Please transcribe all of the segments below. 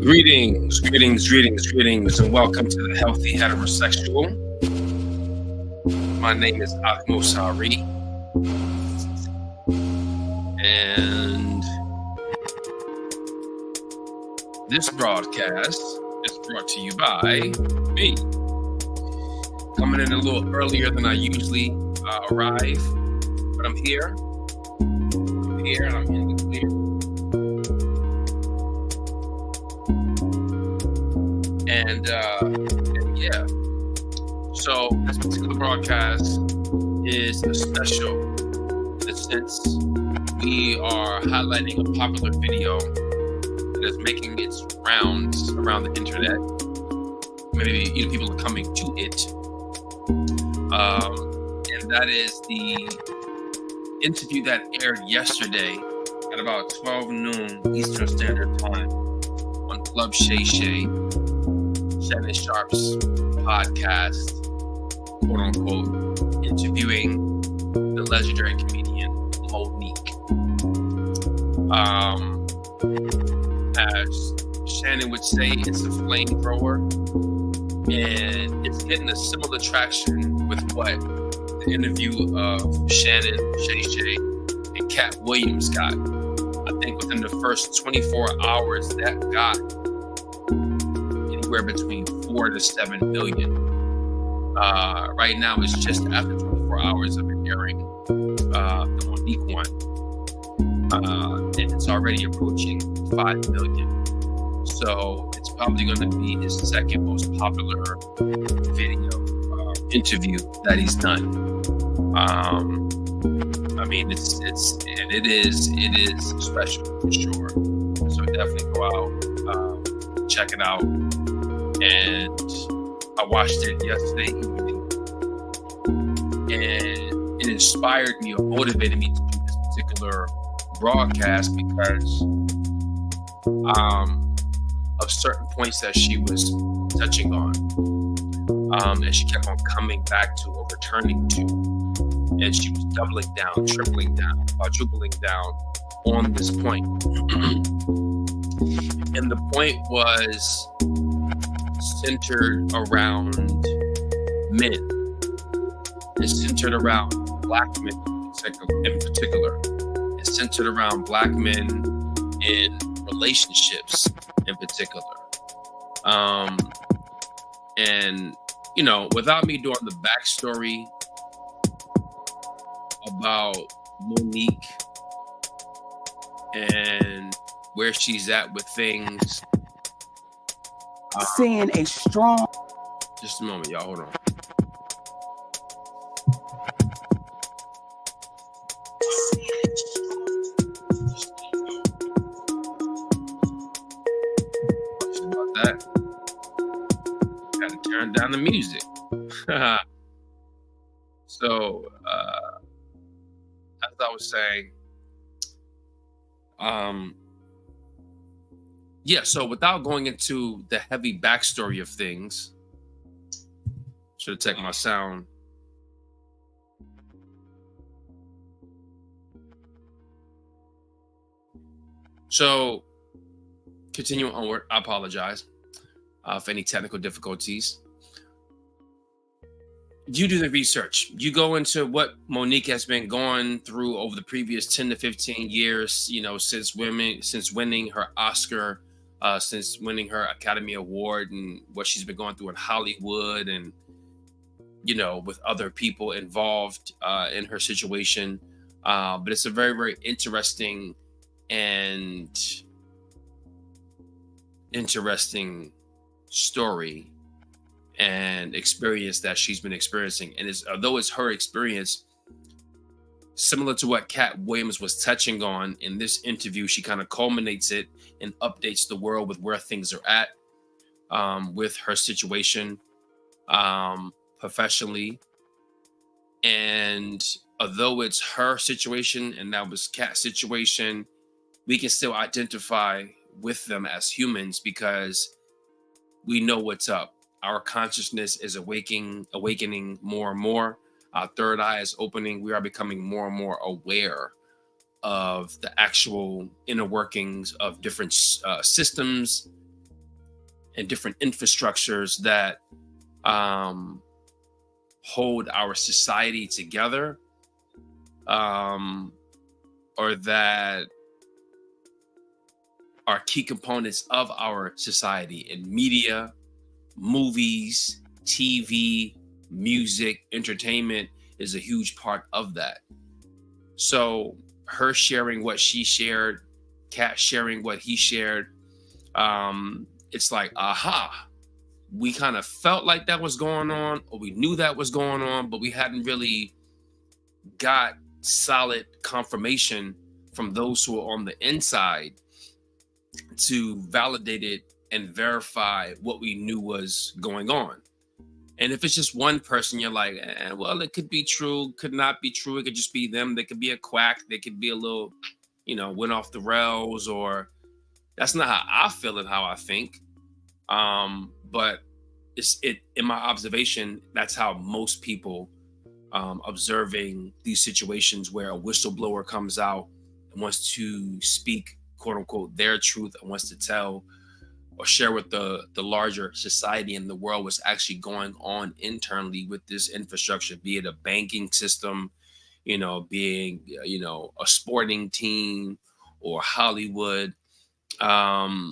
Greetings, and welcome to the Healthy Heterosexual. My name is Sari, and this broadcast is brought to you by me. Coming in a little earlier than I usually arrive, but I'm here. And I'm in the clear. And yeah, so this particular broadcast is a special in the sense we are highlighting a popular video that is making its rounds around the internet. Maybe people are coming to it, and that is the interview that aired yesterday at about 12 noon Eastern Standard Time on Club Shay, Shannon Sharp's podcast, quote unquote, interviewing the legendary comedian Monique. As Shannon would say, it's a flamethrower, and it's getting a similar traction with what the interview of Shannon, Shay, and Cat Williams got. I think within the first 24 hours that got anywhere between 4 to 7 million. Right now, it's just after 24 hours of it airing the Monique one, and it's already approaching 5 million. So it's probably going to be his second most popular video interview that he's done. I mean, it is special for sure. So definitely go out, check it out. And I watched it yesterday evening, and it inspired me or motivated me to do this particular broadcast because of certain points that she was touching on, and she kept on coming back to or returning to, and she was doubling down, tripling down, quadrupling down on this point. And the point was centered around men. It's centered around black men in particular. It's centered around black men in relationships in particular. And without me doing the backstory about Monique and where she's at with things, seeing a strong. Just a moment, y'all. Hold on. About that. Gotta turn down the music. So, as I was saying, so without going into the heavy backstory of things, should have checked my sound. So, continuing onward, I apologize for any technical difficulties. You do the research. You go into what Monique has been going through over the previous 10 to 15 years, since winning her Oscar, since winning her Academy Award, and what she's been going through in Hollywood and, with other people involved in her situation. But it's a very, very interesting story and experience that she's been experiencing. And although it's her experience, similar to what Cat Williams was touching on in this interview, she kind of culminates it and updates the world with where things are at. with her situation professionally. And although it's her situation and that was Kat's situation, we can still identify with them as humans because we know what's up. Our consciousness is awakening more and more. Our third eye is opening. We are becoming more and more aware of the actual inner workings of different systems and different infrastructures that hold our society together, or that are key components of our society in media, movies, TV, music, entertainment is a huge part of that. So her sharing what she shared, Kat sharing what he shared, it's like, aha, we kind of felt like that was going on, or we knew that was going on, but we hadn't really got solid confirmation from those who are on the inside to validate it and verify what we knew was going on. And if it's just one person, you're like, well, it could be true, could not be true. It could just be them. They could be a quack. They could be a little, went off the rails, or that's not how I feel and how I think. But in my observation, that's how most people observing these situations where a whistleblower comes out and wants to speak, quote unquote, their truth, and wants to tell or share with the larger society and the world what's actually going on internally with this infrastructure, be it a banking system, being, a sporting team or Hollywood, but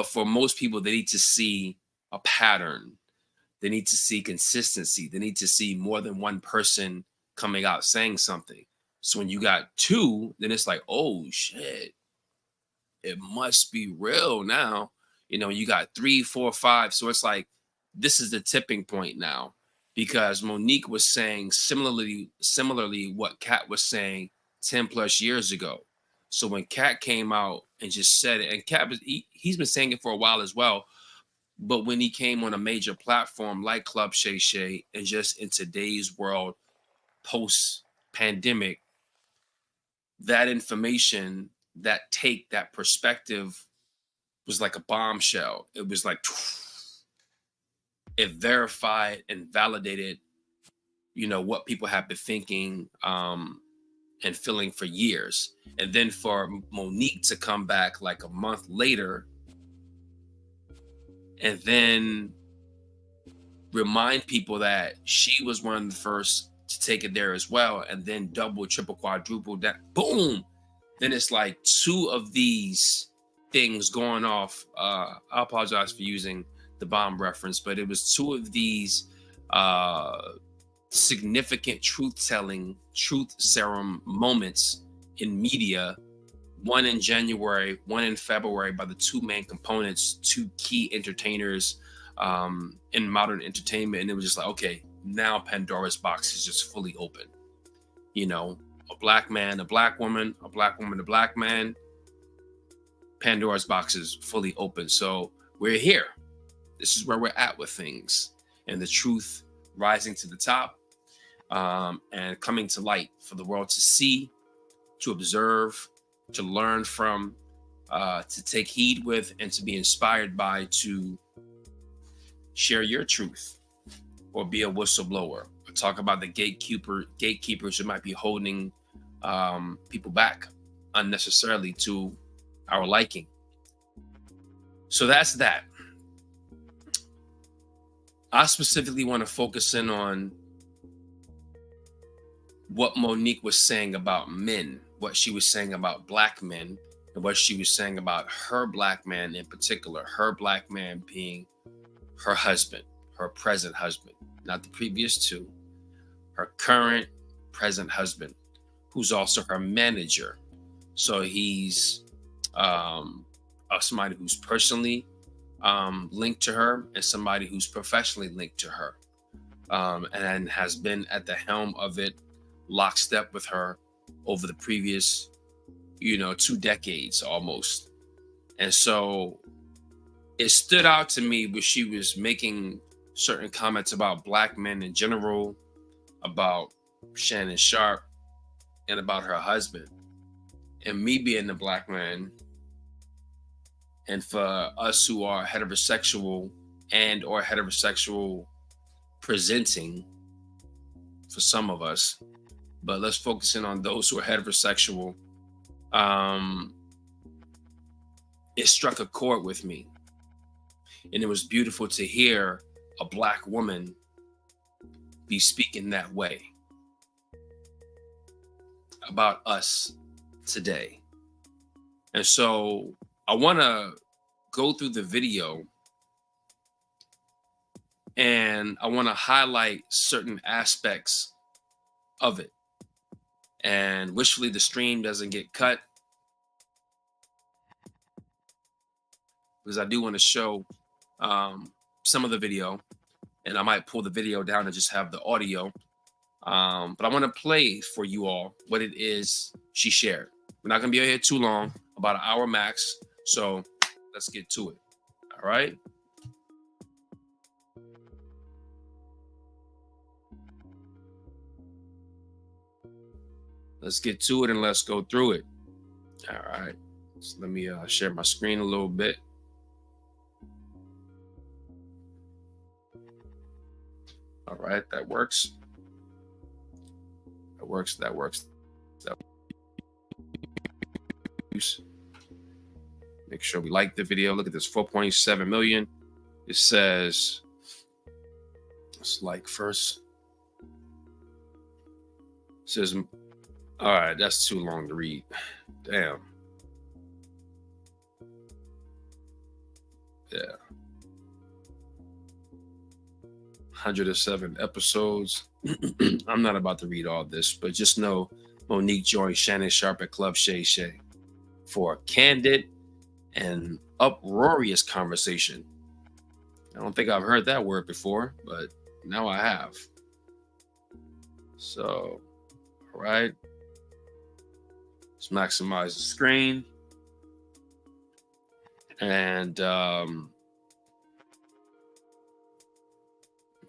for most people, they need to see a pattern. They need to see consistency. They need to see more than one person coming out saying something. So when you got two, then it's like, oh shit, it must be real now. You got 3, 4, 5. So it's like, this is the tipping point now, because Monique was saying similarly what Kat was saying 10 plus years ago. So when Kat came out and just said it, and Kat, he's been saying it for a while as well, but when he came on a major platform like Club Shay, and just in today's world, post-pandemic, that information, that perspective was like a bombshell. It was like, it verified and validated, what people have been thinking and feeling for years. And then for Monique to come back like a month later and then remind people that she was one of the first to take it there as well, and then double, triple, quadruple that, boom. Then it's like two of these things going off. I apologize for using the bomb reference, but it was two of these significant truth-telling, truth serum moments in media, one in January, one in February, by the two main components, two key entertainers in modern entertainment. And it was just like, okay, now Pandora's box is just fully open. A black man, a black woman, a black woman, a black man. Pandora's box is fully open. So we're here. This is where we're at with things, and the truth rising to the top and coming to light for the world to see, to observe, to learn from, to take heed with, and to be inspired by, to share your truth or be a whistleblower, or talk about the gatekeepers who might be holding people back unnecessarily to our liking. So that's that. I specifically want to focus in on what Monique was saying about men, what she was saying about black men, and what she was saying about her black man in particular, her black man being her husband, her present husband, not the previous two, her current present husband, who's also her manager. So he's somebody who's personally linked to her, and somebody who's professionally linked to her, and has been at the helm of it, lockstep with her over the previous 2 decades almost. And so it stood out to me when she was making certain comments about black men in general, about Shannon Sharp, and about her husband. And me being the black man, and for us who are heterosexual and or heterosexual presenting, for some of us, but let's focus in on those who are heterosexual. It struck a chord with me. And it was beautiful to hear a black woman be speaking that way about us today. And so I want to go through the video, and I want to highlight certain aspects of it. And wishfully the stream doesn't get cut, because I do want to show some of the video, and I might pull the video down and just have the audio. But I want to play for you all what it is she shared. We're not going to be here too long, about an hour max. So let's get to it. All right. Let's get to it and let's go through it. All right. So let me share my screen a little bit. All right, that works. That works. That works. Make sure we like the video. Look at this, 4.7 million. It says, it's like first. It says, all right, that's too long to read. Damn. Yeah. 107 episodes. I'm not about to read all this, but just know Monique joined Shannon Sharp at Club Shay for a candid and uproarious conversation. I don't think I've heard that word before, but now I have. So, all right. Let's maximize the screen. And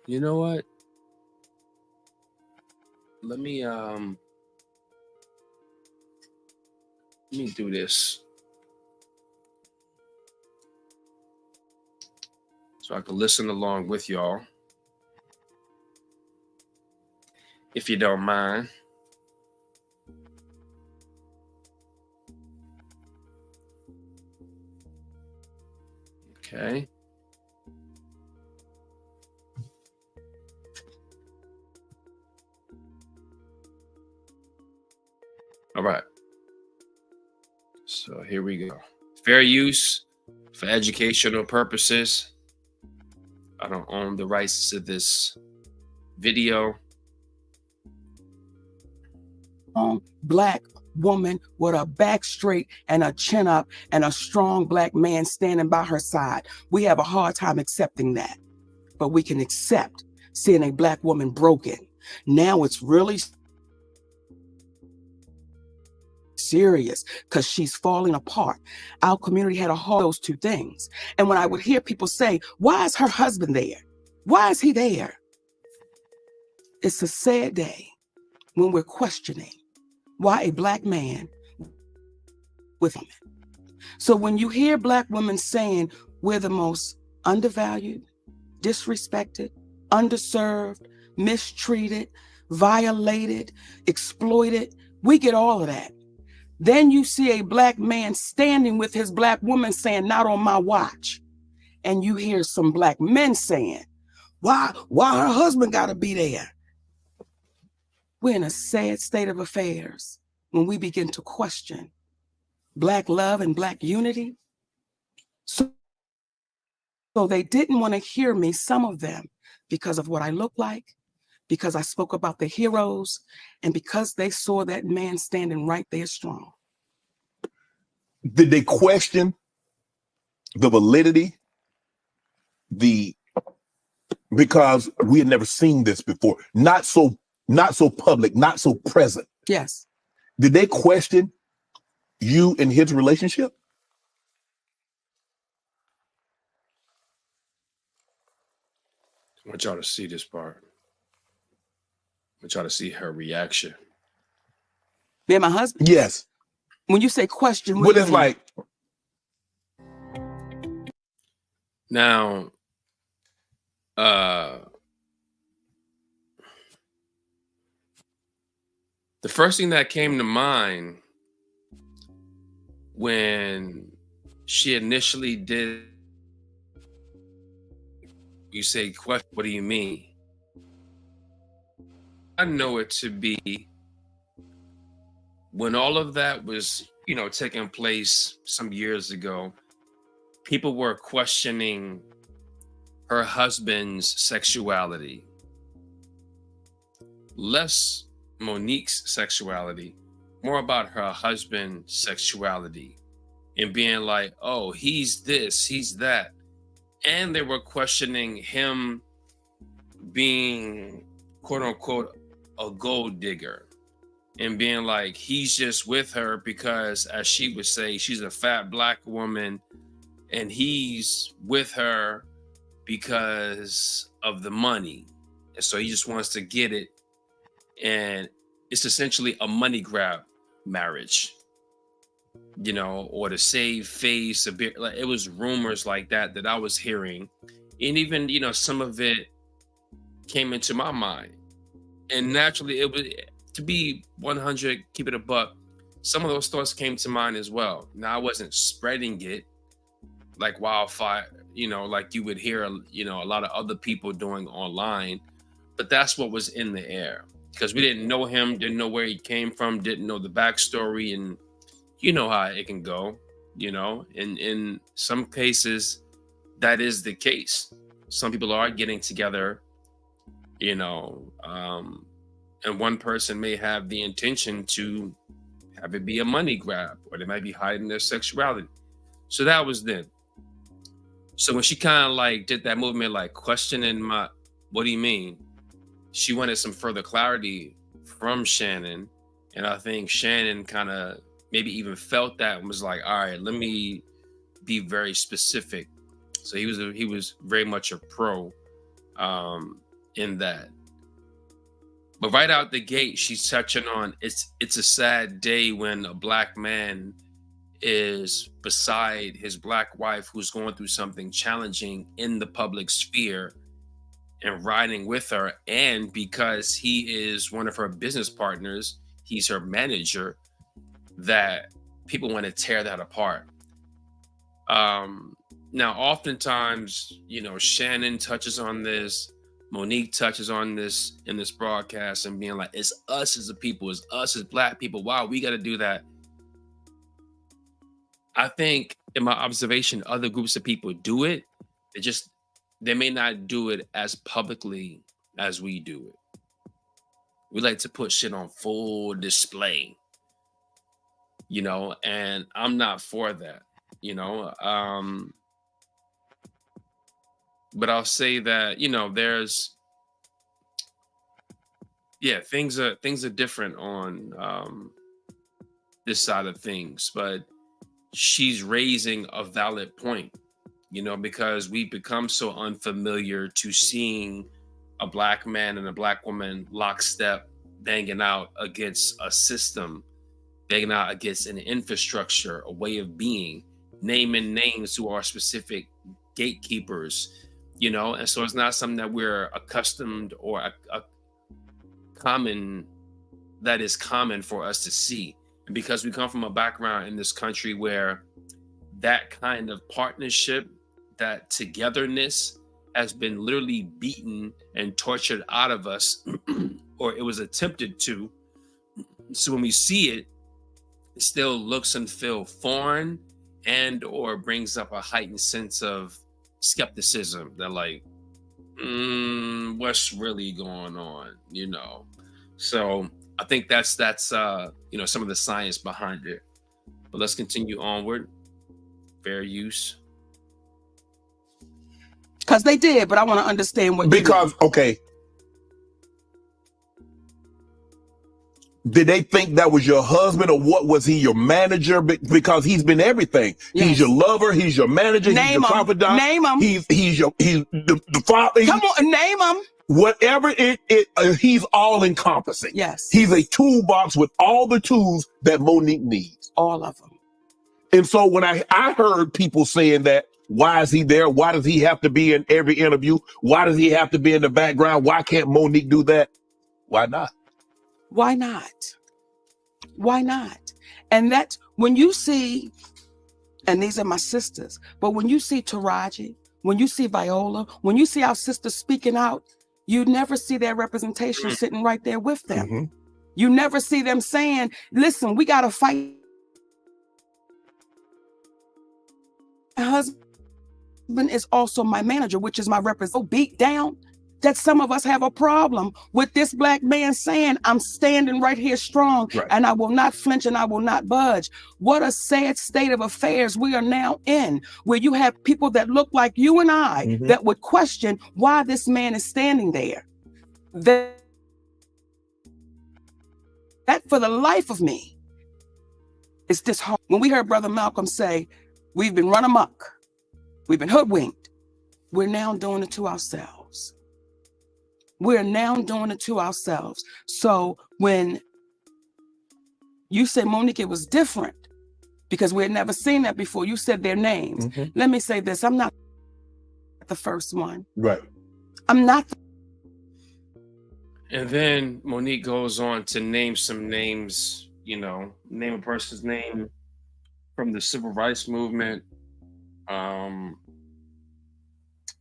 you know what? Let me do this so I can listen along with y'all, if you don't mind. Okay. All right. So here we go. Fair use for educational purposes. I don't own the rights to this video. Black woman with a back straight and a chin up and a strong black man standing by her side. We have a hard time accepting that, but we can accept seeing a black woman broken. Now it's really serious because she's falling apart. Our community had a hard those two things. And when I would hear people say, why is her husband there? Why is he there? It's a sad day when we're questioning why a black man with women. So when you hear black women saying we're the most undervalued, disrespected, underserved, mistreated, violated, exploited, we get all of that. Then you see a black man standing with his black woman saying, not on my watch. And you hear some black men saying, why her husband gotta be there? We're in a sad state of affairs when we begin to question black love and black unity. So they didn't want to hear me, some of them, because of what I look like, because I spoke about the heroes, and because they saw that man standing right there strong. Did they question the validity? Because we had never seen this before. Not so public, not so present. Yes. Did they question you and his relationship? I want y'all to see this part. I want y'all to see her reaction. Me and my husband. Yes. When you say question, What it's like. Now, the first thing that came to mind when she initially did, you say, question, what do you mean? I know it to be when all of that was, taking place some years ago, people were questioning her husband's sexuality. Less Monique's sexuality, more about her husband's sexuality and being like, oh, he's this, he's that. And they were questioning him being, quote unquote, a gold digger and being like, he's just with her because, as she would say, she's a fat Black woman and he's with her because of the money. And so he just wants to get it. And it's essentially a money grab marriage, or to save face a bit. Like, it was rumors like that I was hearing. And even, some of it came into my mind. And naturally, it was, to be 100, keep it a buck, some of those thoughts came to mind as well. Now, I wasn't spreading it like wildfire, like you would hear, a lot of other people doing online, but that's what was in the air because we didn't know him, didn't know where he came from, didn't know the backstory, and you know how it can go, and in some cases, that is the case. Some people are getting together, and one person may have the intention to have it be a money grab, or they might be hiding their sexuality. So that was then. So when she kind of like did that movement, like questioning what do you mean? She wanted some further clarity from Shannon. And I think Shannon kind of maybe even felt that and was like, all right, let me be very specific. So he was very much a pro in that. But right out the gate, she's touching on it's a sad day when a Black man is beside his Black wife who's going through something challenging in the public sphere and riding with her. And because he is one of her business partners, he's her manager, that people want to tear that apart. Now, oftentimes, Shannon touches on this, Monique touches on this in this broadcast and being like, it's us as a people, it's us as Black people. Wow, we got to do that. I think in my observation, other groups of people do it. They may not do it as publicly as we do it. We like to put shit on full display, and I'm not for that, but I'll say that, there's, things are different on this side of things, but she's raising a valid point, because we've become so unfamiliar to seeing a Black man and a Black woman lockstep, banging out against a system, banging out against an infrastructure, a way of being, naming names who are specific gatekeepers, and so it's not something that we're accustomed or a common, that is common for us to see. And because we come from a background in this country where that kind of partnership, that togetherness has been literally beaten and tortured out of us, or it was attempted to. So when we see it, it still looks and feels foreign and or brings up a heightened sense of skepticism that like, what's really going on, So I think that's some of the science behind it. But let's continue onward. Fair use. Because they did, but I want to understand what because okay. Did they think that was your husband, or what? Was he your manager? Because he's been everything. Yes. He's your lover. He's your manager. He's your confidant. Name him. He's the father. Come on, name him. Whatever he's all encompassing. Yes. He's a toolbox with all the tools that Monique needs. All of them. And so when I heard people saying that, why is he there? Why does he have to be in every interview? Why does he have to be in the background? Why can't Monique do that? Why not? Why not? Why not? And that's when you see, and these are my sisters, but when you see Taraji, when you see Viola, when you see our sisters speaking out, you never see their representation sitting right there with them. Mm-hmm. You never see them saying, listen, we got to fight. My husband is also my manager, which is my representative. So beat down that some of us have a problem with this Black man saying, I'm standing right here strong, right, and I will not flinch and I will not budge. What a sad state of affairs we are now in, where you have people that look like you and I, mm-hmm, that would question why this man is standing there. That for the life of me is disheartening. When we heard Brother Malcolm say, we've been run amok, we've been hoodwinked, we're now doing it to ourselves. We're now doing it to ourselves. So when you said, Monique, it was different because we had never seen that before. You said their names. Mm-hmm. Let me say this. I'm not the first one. Right. I'm not. And then Monique goes on to name some names, you know, name a person's name from the civil rights movement.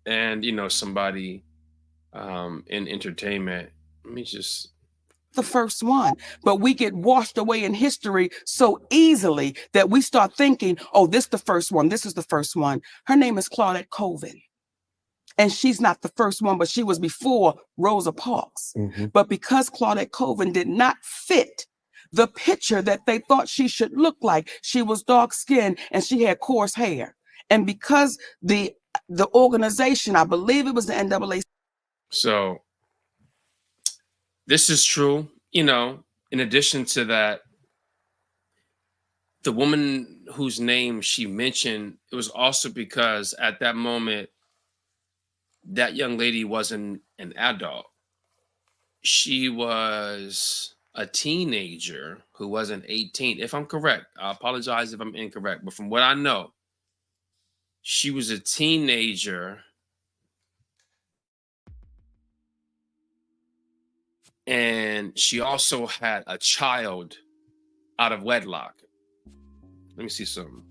And, you know, somebody in entertainment. Let me just... The first one, but we get washed away in history so easily that we start thinking, oh, this is the first one. This is the first one. Her name is Claudette Colvin. And she's not the first one, but she was before Rosa Parks. Mm-hmm. But because Claudette Colvin did not fit the picture that they thought she should look like, she was dark skinned and she had coarse hair. And because the organization, I believe it was the NAACP. So this is true, you know, in addition to that, the woman whose name she mentioned, it was also because at that moment, that young lady wasn't an adult. She was a teenager who wasn't 18. If I'm correct, I apologize if I'm incorrect, but from what I know, she was a teenager and she also had a child out of wedlock. Let me see something.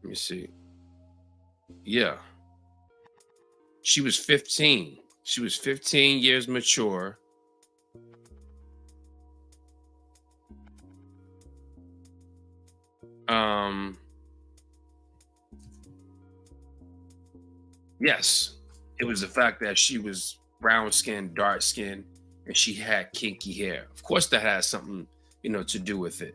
Let me see. Yeah. She was 15. She was 15 years mature. Yes, it was the fact that she was brown skinned, dark skinned, and she had kinky hair. Of course, that has something, you know, to do with it.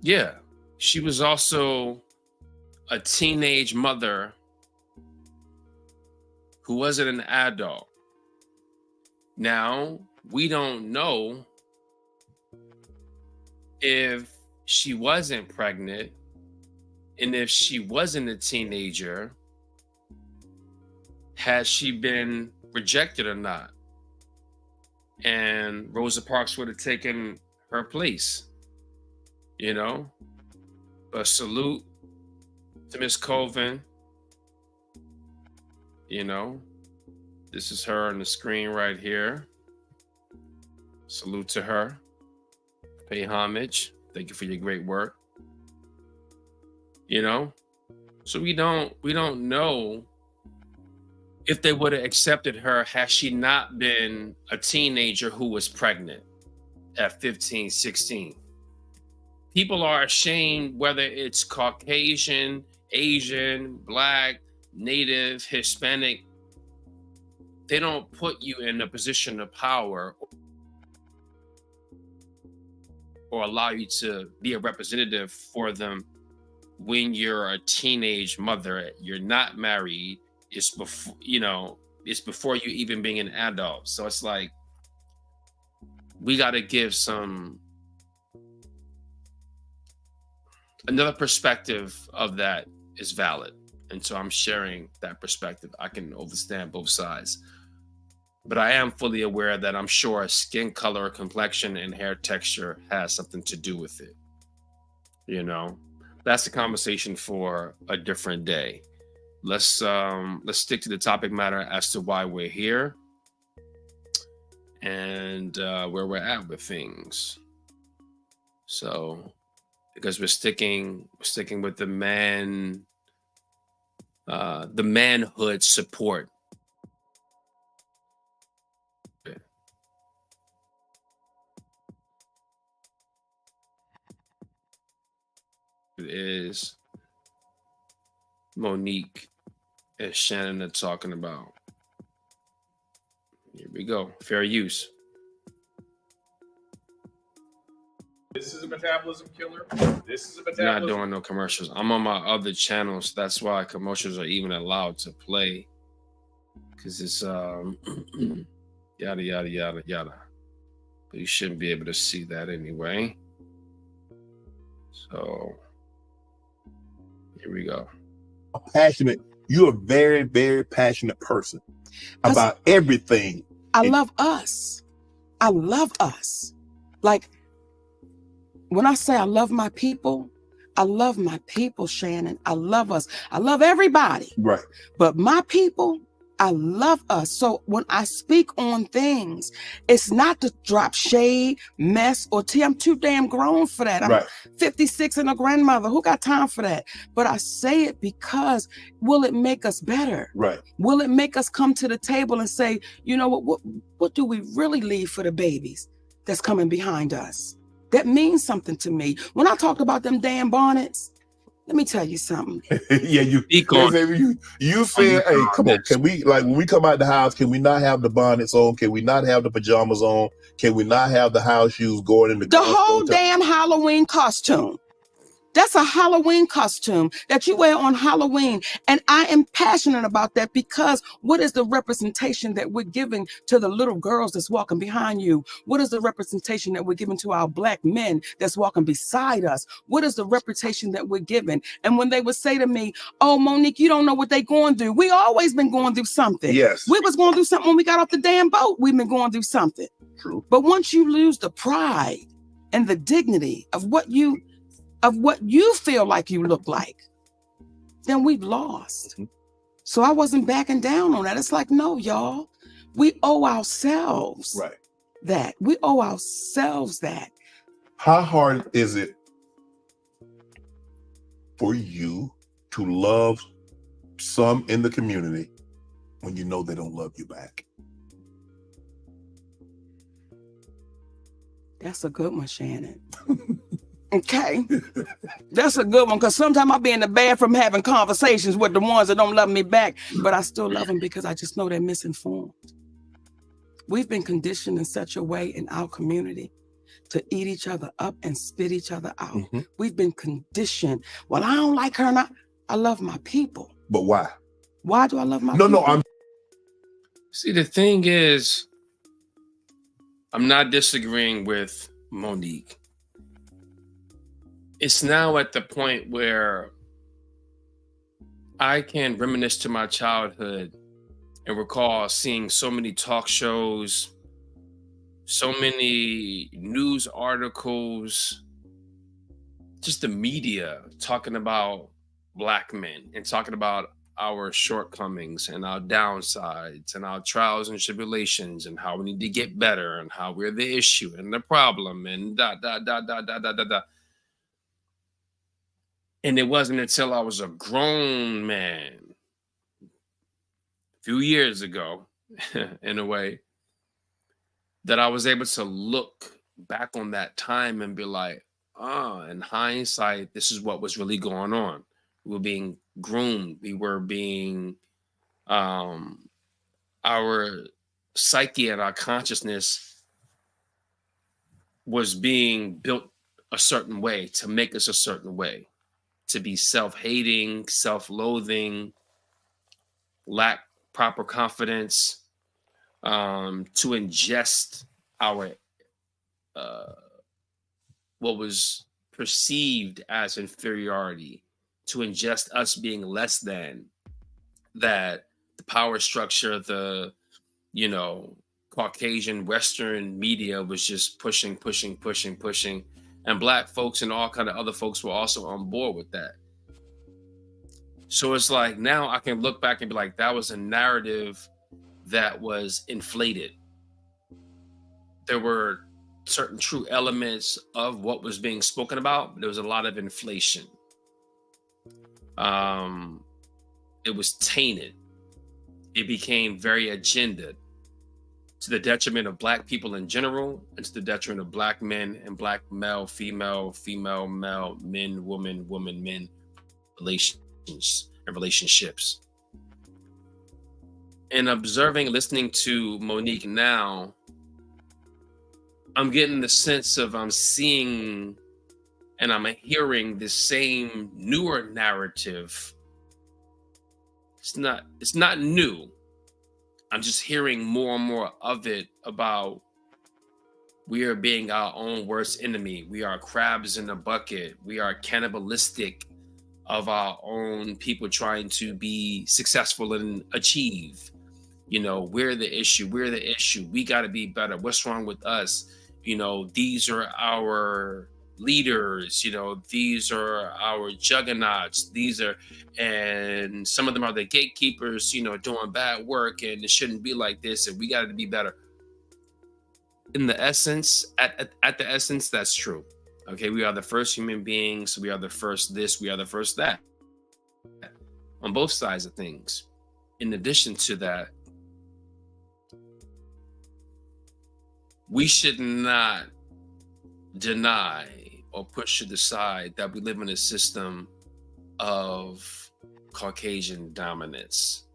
Yeah, she was also a teenage mother who wasn't an adult. Now, we don't know if she wasn't pregnant and if she wasn't a teenager, had she been rejected or not? And Rosa Parks would have taken her place, you know? But salute to Miss Colvin. You know, this is her on the screen right here. Salute to her. Pay homage. Thank you for your great work. You know, so we don't know if they would have accepted her had she not been a teenager who was pregnant at 15, 16. People are ashamed whether it's Caucasian, Asian, Black, Native, Hispanic. they don't put you in a position of power or allow you to be a representative for them when you're a teenage mother. You're not married. It's before, it's before you even being an adult. So it's like, we got to give another perspective of that is valid. And so I'm sharing that perspective. I can understand both sides. But I am fully aware that I'm sure skin color, complexion, and hair texture has something to do with it. That's a conversation for a different day. Let's stick to the topic matter as to why we're here and where we're at with things. So, because we're sticking with the manhood support. It is Monique and Shannon are talking about. Here we go. Fair use. This is a metabolism killer. This is a metabolism. Not doing no commercials. I'm on my other channels. That's why commercials are even allowed to play. Because it's yada yada yada yada. But you shouldn't be able to see that anyway. So here we go. Passionate. You're a very, very passionate person about everything. I love us. I love us. Like, when I say I love my people, Shannon. I love us. I love everybody. Right. But my people, I love us. So when I speak on things, it's not to drop shade, mess, or tea. I'm too damn grown for that. I'm 56 and a grandmother. Who got time for that? But I say it because will it make us better? Right. Will it make us come to the table and say, you know what do we really leave for the babies that's coming behind us? That means something to me. When I talked about them damn bonnets, let me tell you something. Yeah, you said, hey, come on, can we, like, when we come out the house, can we not have the bonnets on? Can we not have the pajamas on? Can we not have the house shoes going in the whole damn Halloween costume? That's a Halloween costume that you wear on Halloween. And I am passionate about that because what is the representation that we're giving to the little girls that's walking behind you? What is the representation that we're giving to our Black men that's walking beside us? What is the reputation that we're giving? And when they would say to me, oh, Monique, you don't know what they going through. We always been going through something. Yes. We was going through something when we got off the damn boat. We've been going through something. True. But once you lose the pride and the dignity of what you feel like you look like, then we've lost. Mm-hmm. So I wasn't backing down on that. It's like, no, y'all, we owe ourselves that. We owe ourselves that. How hard is it for you to love some in the community when you know they don't love you back? That's a good one, Shannon. Okay, that's a good one, because sometimes I'll be in the bathroom having conversations with the ones that don't love me back, but I still love them because I just know they're misinformed. We've been conditioned in such a way in our community to eat each other up and spit each other out. Mm-hmm. We've been conditioned. Well, I don't like her, and I love my people. But why? Why do I love my people? No, See, the thing is, I'm not disagreeing with Monique. It's now at the point where I can reminisce to my childhood and recall seeing so many talk shows, so many news articles, just the media talking about Black men and talking about our shortcomings and our downsides and our trials and tribulations and how we need to get better and how we're the issue and the problem and da da da da da da da da. And it wasn't until I was a grown man a few years ago, in a way, that I was able to look back on that time and be like, in hindsight, this is what was really going on. We were being groomed. We were being our psyche and our consciousness was being built a certain way to make us a certain way, to be self-hating, self-loathing, lack proper confidence, to ingest our what was perceived as inferiority, to ingest us being less than, that the power structure, the, you know, Caucasian Western media was just pushing. And Black folks and all kind of other folks were also on board with that. So it's like now I can look back and be like, that was a narrative that was inflated. There were certain true elements of what was being spoken about, but there was a lot of inflation. It was tainted. It became very agenda, to the detriment of Black people in general, and to the detriment of Black men and Black male, female, male, men, woman, men, relations and relationships. And observing, listening to Monique now, I'm getting the sense of I'm seeing and I'm hearing the same newer narrative. It's not new. I'm just hearing more and more of it about we are being our own worst enemy. We are crabs in a bucket. We are cannibalistic of our own people trying to be successful and achieve. You know, we're the issue. We got to be better. What's wrong with us? You know, these are our leaders. You know, these are our juggernauts. And some of them are the gatekeepers, you know, doing bad work, and it shouldn't be like this, and we got to be better. In the essence, at the essence, that's true. Okay, we are the first human beings. We are the first this. We are the first that. On both sides of things. In addition to that, we should not deny or push to the side that we live in a system of Caucasian dominance,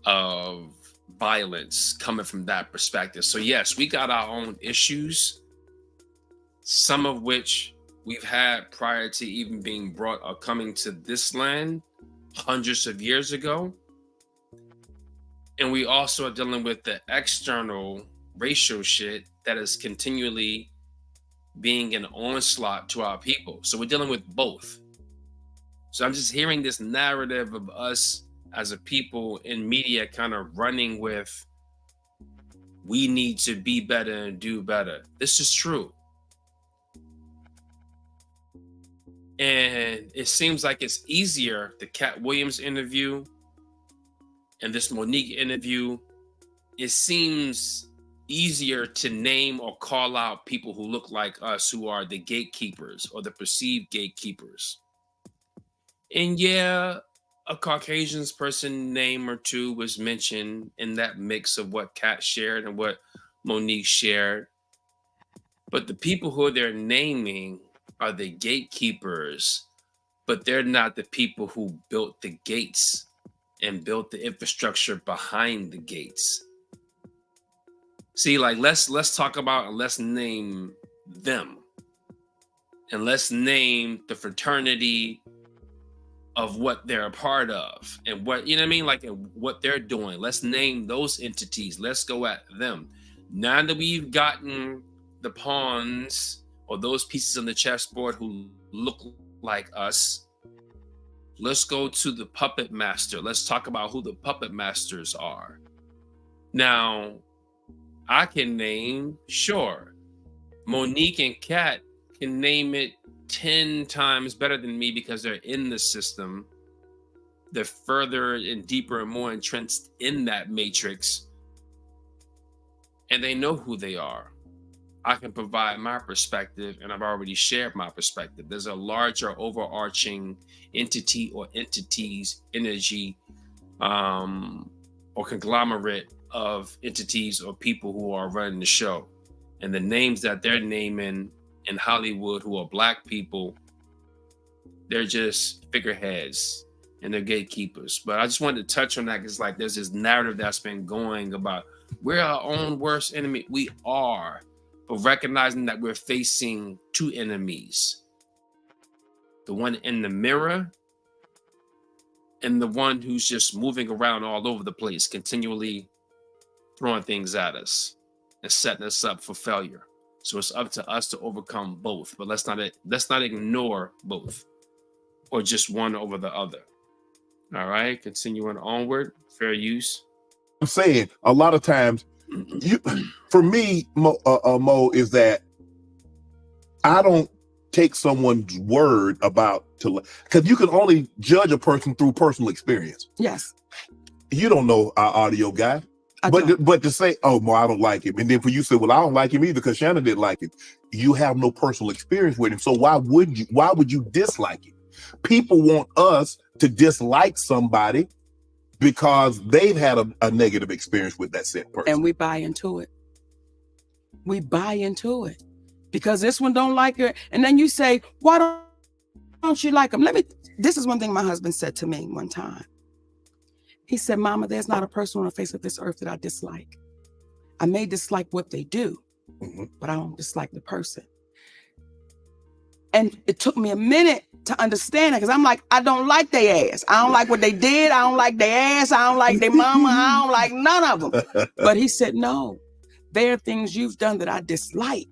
of violence coming from that perspective. So yes, we got our own issues, some of which we've had prior to even being brought or coming to this land hundreds of years ago. And we also are dealing with the external racial shit that is continually being an onslaught to our people. So we're dealing with both. So I'm just hearing this narrative of us as a people in media kind of running with, we need to be better and do better. This is true. And it seems like it's easier, the Cat Williams interview and this Monique interview, it seems easier to name or call out people who look like us, who are the gatekeepers or the perceived gatekeepers. And yeah, a Caucasian person name or two was mentioned in that mix of what Kat shared and what Monique shared. But the people who they're naming are the gatekeepers, but they're not the people who built the gates and built the infrastructure behind the gates. See, like let's talk about and let's name them. And let's name the fraternity of what they're a part of and what, you know what I mean? Like what they're doing. Let's name those entities. Let's go at them. Now that we've gotten the pawns or those pieces on the chessboard who look like us, let's go to the puppet master. Let's talk about who the puppet masters are. Now, I can name, sure, Monique and Kat can name it 10 times better than me because they're in the system. They're further and deeper and more entrenched in that matrix. And they know who they are. I can provide my perspective, and I've already shared my perspective. There's a larger overarching entity or entities, energy, or conglomerate of entities or people who are running the show. And the names that they're naming in Hollywood who are Black people, they're just figureheads. and they're gatekeepers. But I just wanted to touch on that because like there's this narrative that's been going about we're our own worst enemy. We are, but recognizing that we're facing two enemies. The one in the mirror and the one who's just moving around all over the place, continually throwing things at us and setting us up for failure. So it's up to us to overcome both, but let's not ignore both or just one over the other. All right, continuing onward, fair use. I'm saying a lot of times, for me, Mo, is that I don't take someone's word about because you can only judge a person through personal experience. Yes. You don't know our audio guy. But to say, oh, Mo, I don't like him. And then for you to say, well, I don't like him either because Shannon didn't like him. You have no personal experience with him. So why would you dislike him? People want us to dislike somebody because they've had a negative experience with that said person. And we buy into it. We buy into it because this one don't like her. And then you say, why don't you like him? This is one thing my husband said to me one time. He said, Mama, there's not a person on the face of this earth that I dislike. I may dislike what they do, but I don't dislike the person. And it took me a minute to understand it because I'm like, I don't like their ass. I don't like what they did. I don't like their ass. I don't like their mama. I don't like none of them. But he said, no, there are things you've done that I dislike,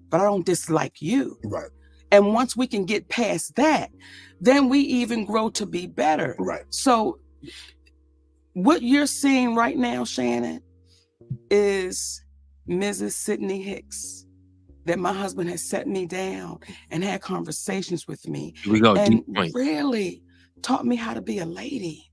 but I don't dislike you. Right. And once we can get past that, then we even grow to be better. Right. So what you're seeing right now, Shannon, is Mrs. Sidney Hicks, that my husband has set me down and had conversations with me. Here we go. And really taught me how to be a lady.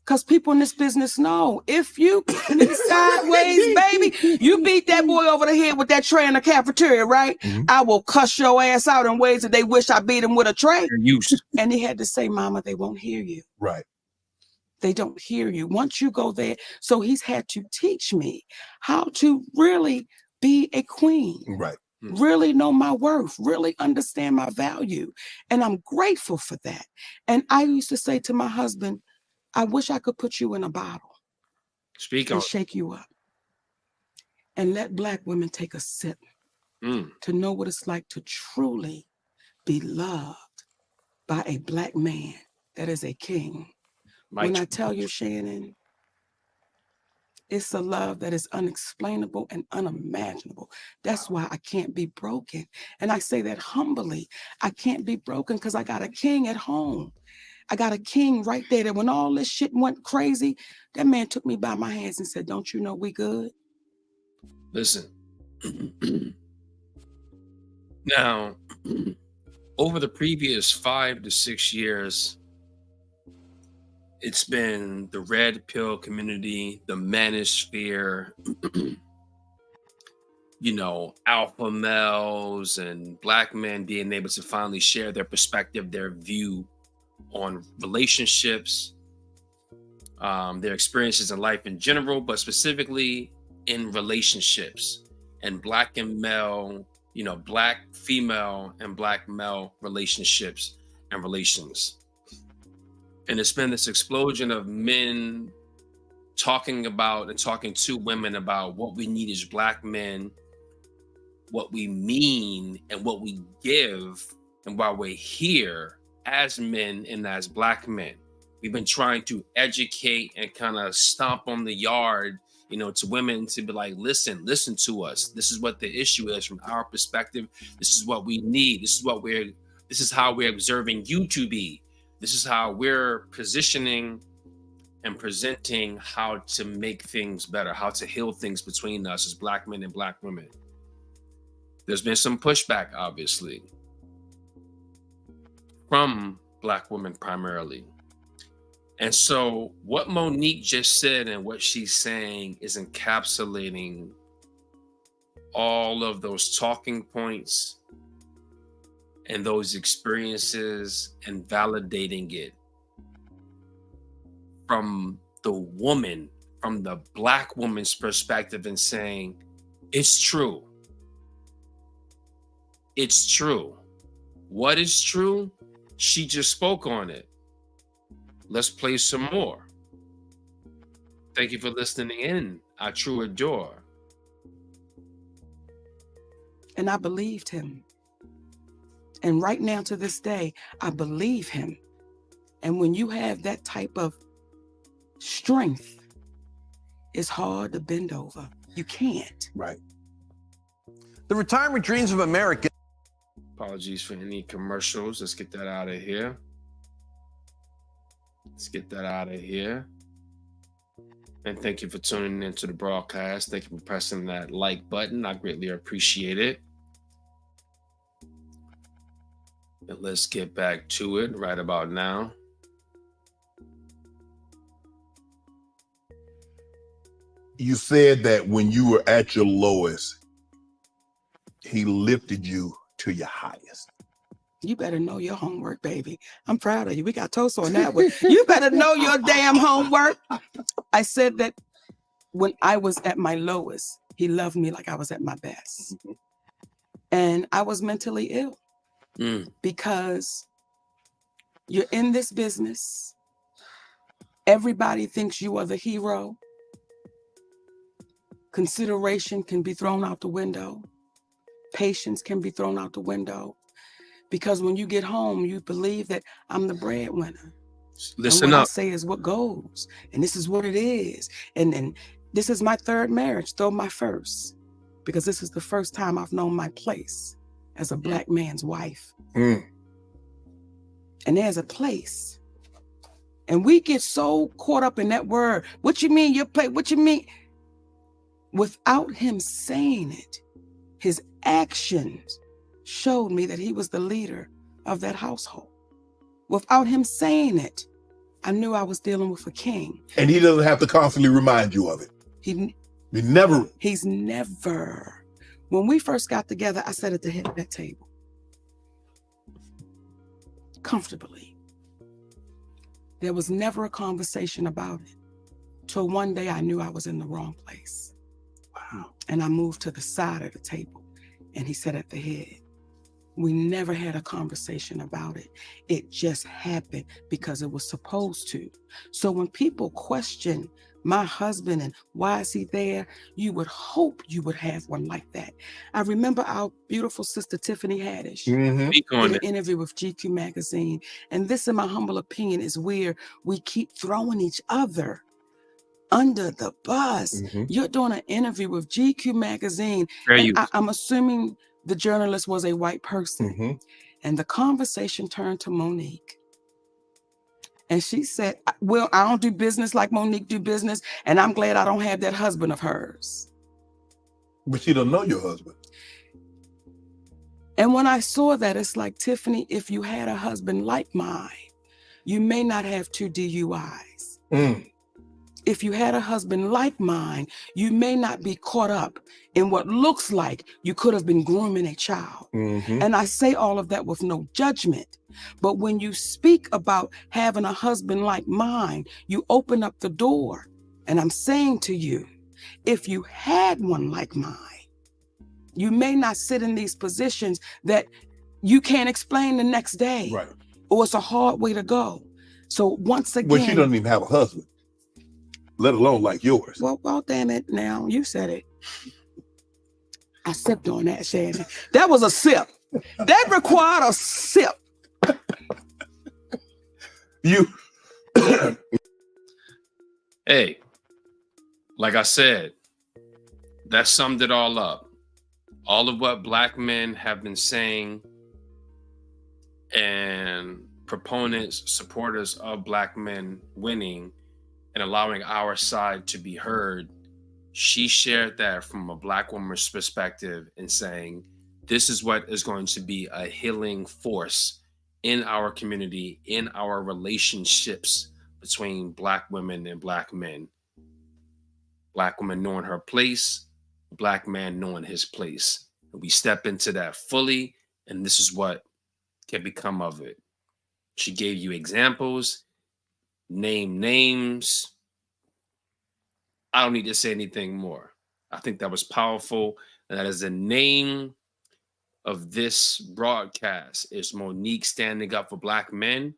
Because people in this business know if you be sideways, baby, you beat that boy over the head with that tray in the cafeteria, right? I will cuss your ass out in ways that they wish I beat him with a tray. And he had to say, Mama, they won't hear you. Right. They don't hear you. Once you go there. So he's had to teach me how to really be a queen. Right. Really know my worth, really understand my value. And I'm grateful for that. And I used to say to my husband, I wish I could put you in a bottle and shake you up and let Black women take a sip to know what it's like to truly be loved by a Black man that is a king. When I tell you, Shannon, it's a love that is unexplainable and unimaginable. That's why I can't be broken. And I say that humbly. I can't be broken because I got a king at home. I got a king right there that when all this shit went crazy, that man took me by my hands and said, don't you know we good? Listen. Now, over the previous 5 to 6 years, it's been the red pill community, the manosphere, alpha males and Black men being able to finally share their perspective, their view on relationships, their experiences in life in general, but specifically in relationships and Black and male, Black female and Black male relationships and relations. And it's been this explosion of men talking about and talking to women about what we need as Black men, what we mean and what we give, and why we're here as men and as Black men. We've been trying to educate and kind of stomp on the yard, to women to be like, listen to us. This is what the issue is from our perspective. This is what we need. This is how we're observing you to be. This is how we're positioning and presenting how to make things better, how to heal things between us as Black men and Black women. There's been some pushback, obviously, from Black women primarily. And so what Monique just said and what she's saying is encapsulating all of those talking points and those experiences and validating it from the woman, from the Black woman's perspective, and saying, it's true. It's true. What is true? She just spoke on it. Let's play some more. Thank you for listening in. I true adore. And I believed him. And right now to this day, I believe him. And when you have that type of strength, it's hard to bend over. You can't. Right. The retirement dreams of America. Apologies for any commercials. Let's get that out of here. And thank you for tuning into the broadcast. Thank you for pressing that like button. I greatly appreciate it. And let's get back to it right about now. You said that when you were at your lowest, he lifted you to your highest. You better know your homework, baby. I'm proud of you. We got toast on that one. You better know your damn homework. I said that when I was at my lowest, he loved me like I was at my best. Mm-hmm. And I was mentally ill because you're in this business. Everybody thinks you are the hero. Consideration can be thrown out the window. Patience can be thrown out the window. Because when you get home, you believe that I'm the breadwinner. Listen and what up. I say is what goes. And this is what it is. And this is my third marriage, though my first. Because this is the first time I've known my place as a Black man's wife. And there's a place. And we get so caught up in that word. What you mean your place? What you mean? Without him saying it, his actions showed me that he was the leader of that household. Without him saying it, I knew I was dealing with a king. And he doesn't have to constantly remind you of it. He's never. When we first got together, I sat at the head of that table. Comfortably. There was never a conversation about it. Till one day I knew I was in the wrong place. Wow. And I moved to the side of the table and he sat at the head. We never had a conversation about it. It just happened because it was supposed to. So when people question my husband and why is he there, you would hope you would have one like that. I remember our beautiful sister Tiffany Haddish did an interview with GQ magazine. And this, in my humble opinion, is where we keep throwing each other under the bus. You're doing an interview with GQ magazine. I'm assuming the journalist was a white person. And the conversation turned to Monique. And she said, well, I don't do business like Monique do business. And I'm glad I don't have that husband of hers. But she don't know your husband. And when I saw that, it's like, Tiffany, if you had a husband like mine, you may not have 2 DUIs. If you had a husband like mine, you may not be caught up in what looks like you could have been grooming a child. And I say all of that with no judgment. But when you speak about having a husband like mine, you open up the door. And I'm saying to you, if you had one like mine, you may not sit in these positions that you can't explain the next day. Right. Or it's a hard way to go. So once again. Well, she doesn't even have a husband, let alone like yours. Well, damn it. Now you said it. I sipped on that, Shannon. That was a sip. That required a sip. Hey, like I said, that summed it all up. All of what Black men have been saying and proponents, supporters of Black men winning and allowing our side to be heard, she shared that from a Black woman's perspective and saying, this is what is going to be a healing force in our community, in our relationships between Black women and Black men. Black woman knowing her place, Black man knowing his place. And we step into that fully, and this is what can become of it. She gave you examples, name names. I don't need to say anything more. I think that was powerful. And that is the name of this broadcast, is Monique standing up for Black men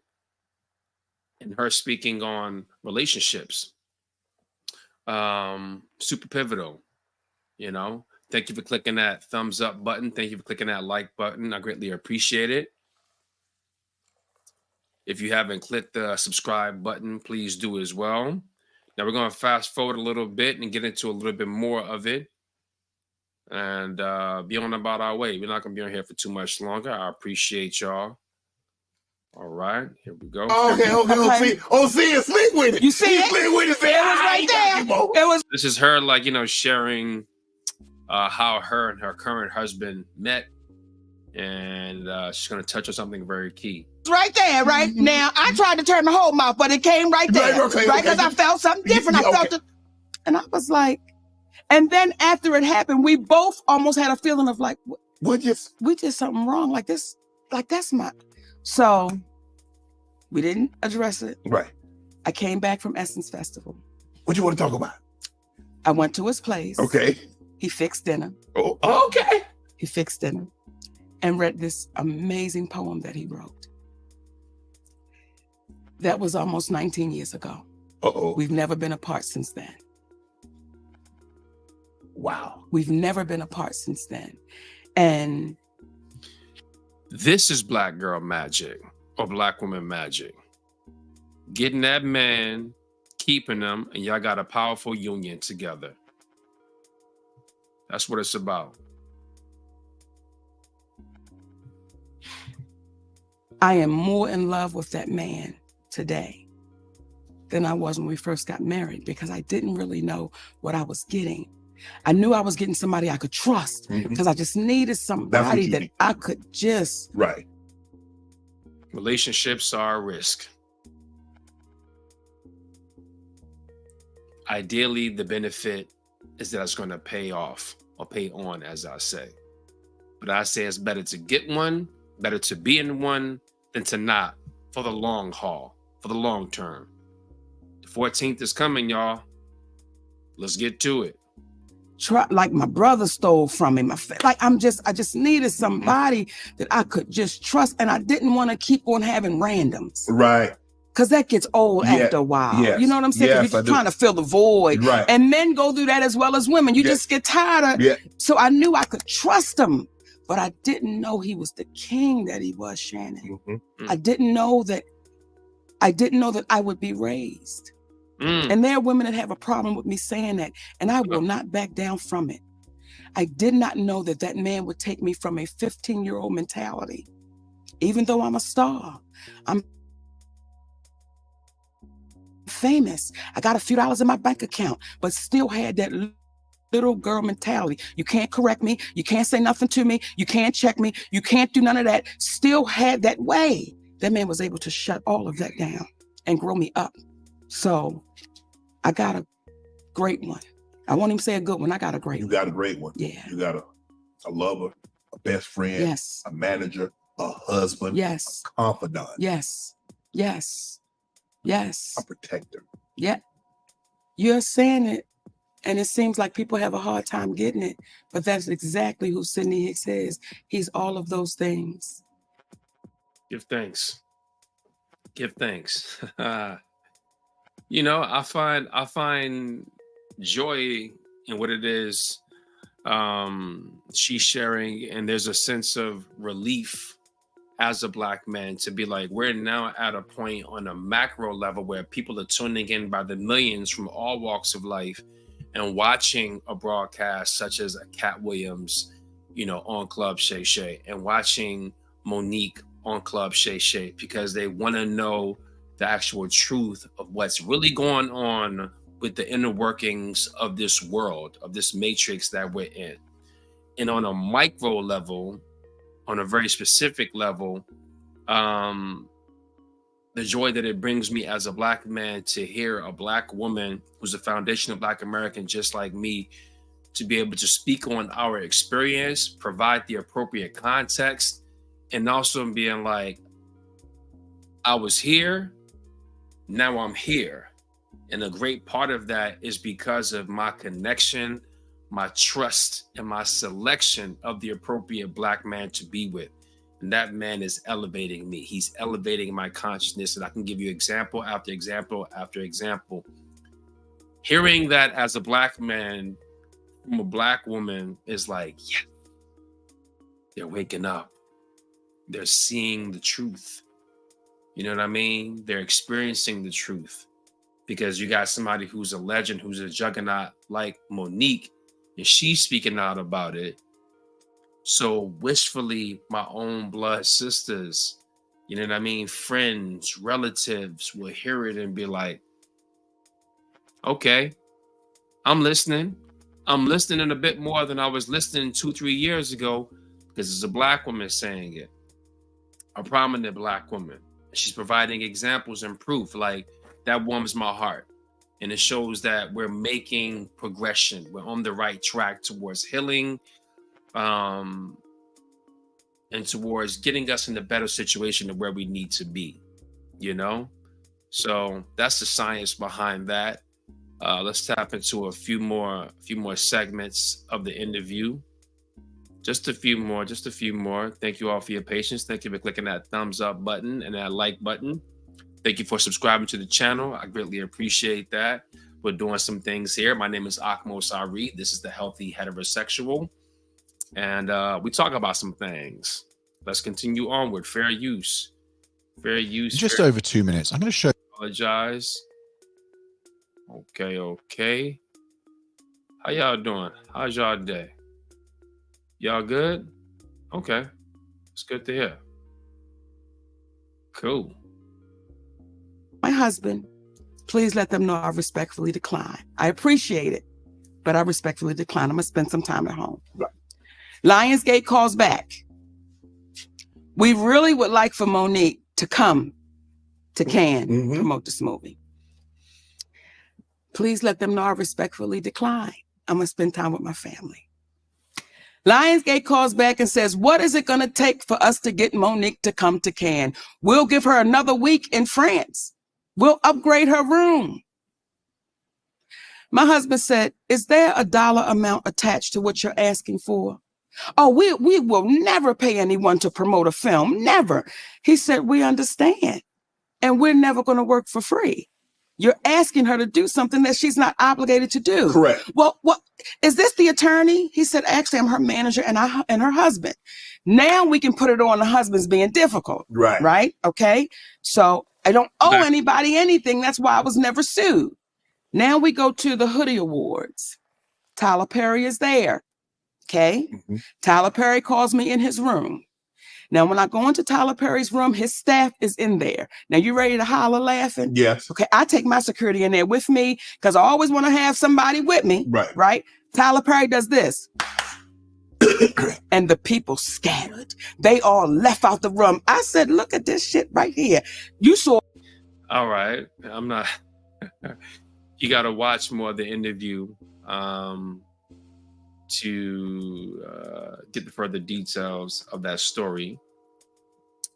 and her speaking on relationships. Super pivotal, you know. Thank you for clicking that thumbs up button. Thank you for clicking that like button. I greatly appreciate it. If you haven't clicked the subscribe button, please do as well. Now we're going to fast forward a little bit and get into a little bit more of it and be on about our way. We're not going to be on here for too much longer. I appreciate y'all. All right, here we go. Okay. See it, sleep with it. You see it? Sleep with it. Say, It was right there. It was. This is her, like, you know, sharing how her and her current husband met, and she's going to touch on something very key. Right there, right now. I tried to turn the whole mouth, but it came right there, right? Because I felt something different. I felt it, and I was like, and then after it happened, we both almost had a feeling of like, we did something wrong. Like this, like that's my. So we didn't address it. Right. I came back from Essence Festival. What you want to talk about? I went to his place. Okay. He fixed dinner. Oh, okay. He fixed dinner and read this amazing poem that he wrote. That was almost 19 years ago. Uh-oh. We've never been apart since then. Wow. We've never been apart since then. And this is black girl magic or black woman magic. Getting that man, keeping them, and y'all got a powerful union together. That's what it's about. I am more in love with that man today than I was when we first got married, because I didn't really know what I was getting. I knew I was getting somebody I could trust, because I just needed somebody that I could just. Right. Relationships are a risk. Ideally, the benefit is that it's going to pay off or pay on, as I say. But I say it's better to get one, better to be in one than to not, for the long haul, for the long term. The 14th is coming, y'all. Let's get to it. Like my brother stole from him. I just needed somebody that I could just trust, and I didn't want to keep on having randoms. Right. Because that gets old after a while. Yes. You know what I'm saying? Yes, you're just trying to fill the void. Right. And men go through that as well as women. You just get tired of. So I knew I could trust him, but I didn't know he was the king that he was, Shannon. I didn't know that I would be raised. And there are women that have a problem with me saying that, and I will not back down from it. I did not know that that man would take me from a 15-year-old mentality. Even though I'm a star, I'm famous, I got a few dollars in my bank account, but still had that little girl mentality. You can't correct me. You can't say nothing to me. You can't check me. You can't do none of that. Still had that way. That man was able to shut all of that down and grow me up. So I got a great one. I won't even say a good one. I got a great one. You got a great one. Yeah. You got a lover, a best friend, yes, a manager, a husband, yes, a confidant. Yes. Yes. Yes. A protector. Yeah. You're saying it, and it seems like people have a hard time getting it, but that's exactly who Sidney Hicks is. He's all of those things. Give thanks. Give thanks. You know, I find joy in what it is she's sharing, and there's a sense of relief as a black man to be like, we're now at a point on a macro level where people are tuning in by the millions from all walks of life and watching a broadcast such as a Cat Williams, you know, on Club Shay Shay, and watching Monique on Club Shay Shay, because they want to know the actual truth of what's really going on with the inner workings of this world, of this matrix that we're in. And on a micro level, on a very specific level, the joy that it brings me as a black man to hear a black woman who's a foundation of Black American just like me, to be able to speak on our experience, provide the appropriate context, and also being like, I was here, now I'm here. And a great part of that is because of my connection, my trust, and my selection of the appropriate black man to be with. And that man is elevating me. He's elevating my consciousness. And I can give you example after example after example. Hearing that as a Black man from a Black woman is like, yeah, they're waking up. They're seeing the truth. You know what I mean? They're experiencing the truth. Because you got somebody who's a legend, who's a juggernaut like Monique, and she's speaking out about it. So wishfully, my own blood sisters, you know what I mean? Friends, relatives will hear it and be like, okay, I'm listening. I'm listening a bit more than I was listening 2-3 years ago, because it's a Black woman saying it, a prominent Black woman. She's providing examples and proof, like that warms my heart. And it shows that we're making progression. We're on the right track towards healing, and towards getting us in a better situation of where we need to be, you know? So that's the science behind that. Let's tap into a few more segments of the interview. Just a few more. Thank you all for your patience. Thank you for clicking that thumbs up button and that like button. Thank you for subscribing to the channel. I greatly appreciate that. We're doing some things here. My name is Akmos Ari. This is the Healthy Heterosexual. And we talk about some things. Let's continue onward. Fair use. Just over 2 minutes. I'm going to show. Apologize. Okay. How y'all doing? How's y'all day? Y'all good? Okay. It's good to hear. Cool. My husband, please let them know I respectfully decline. I appreciate it, but I respectfully decline. I'm going to spend some time at home. Right. Lionsgate calls back. We really would like for Monique to come to Cannes, promote this movie. Please let them know I respectfully decline. I'm going to spend time with my family. Lionsgate calls back and says, what is it going to take for us to get Monique to come to Cannes? We'll give her another week in France. We'll upgrade her room. My husband said, is there a dollar amount attached to what you're asking for? Oh, we will never pay anyone to promote a film. Never. He said, we understand. And we're never going to work for free. You're asking her to do something that she's not obligated to do. Correct. Well, what is this, the attorney? He said, actually, I'm her manager and her husband. Now we can put it on the husband's being difficult. Right. Right. Okay. So I don't owe anybody anything. That's why I was never sued. Now we go to the Hoodie Awards. Tyler Perry is there. Okay. Tyler Perry calls me in his room. Now, when I go into Tyler Perry's room, his staff is in there. Now, you ready to holler laughing? Yes. Okay, I take my security in there with me because I always want to have somebody with me. Right. Right? Tyler Perry does this. And the people scattered. They all left out the room. I said, look at this shit right here. You saw. All right. I'm not. You got to watch more of the interview to get the further details of that story.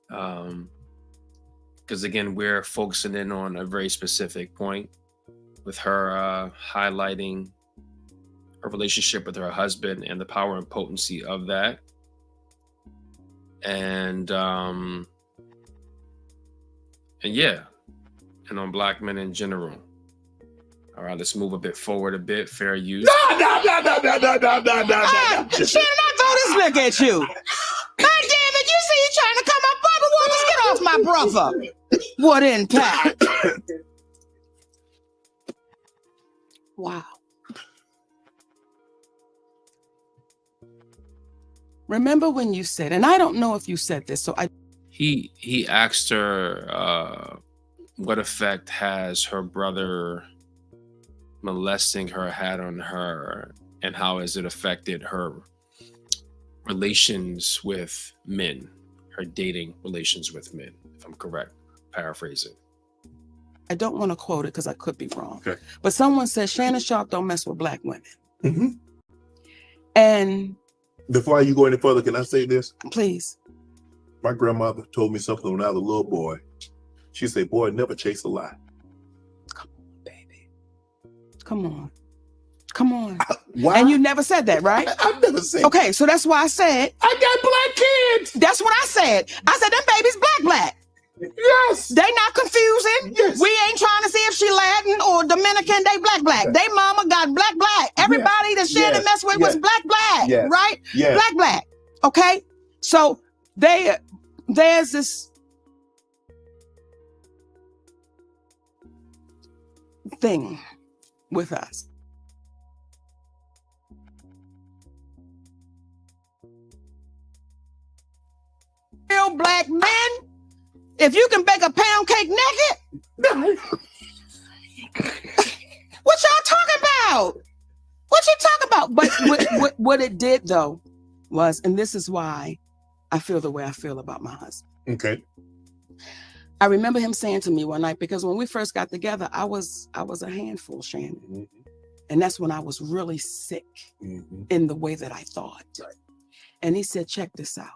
Because again, we're focusing in on a very specific point with her highlighting her relationship with her husband and the power and potency of that. And yeah, and on Black men in general. All right, let's move a bit forward a bit. Fair use. No. Shannon, I throw this look at you. God damn it, you see you trying to come up under one. Let's get off my brother. What impact? Wow. Remember when you said, and I don't know if you said this, so he asked her what effect has her brother molesting her had on her, and how has it affected her relations with men, her dating relations with men, if I'm correct, paraphrasing. I don't want to quote it because I could be wrong. Okay. But someone said Shannon Sharp don't mess with Black women. And before you go any further, can I say this? Please. My grandmother told me something when I was a little boy. She said, boy, never chase a lie. Come on, baby. Come on. Come on. Why? And you never said that, right? I've never said. Okay, so that's why I said I got black kids. that's what I said. I said them babies black. Yes. They not confusing. Yes. We ain't trying to see if she Latin or Dominican. They black. They mama got black. Everybody that Shannon messed with was black. Yes. Right? Yes. Black. Okay? So there's this thing with us. Real black men, if you can bake a pound cake naked, what y'all talking about? What you talking about? But what it did though was, and this is why I feel the way I feel about my husband. Okay. I remember him saying to me one night, because when we first got together, I was a handful, Shannon. Mm-hmm. And that's when I was really sick in the way that I thought. Right. And he said, check this out.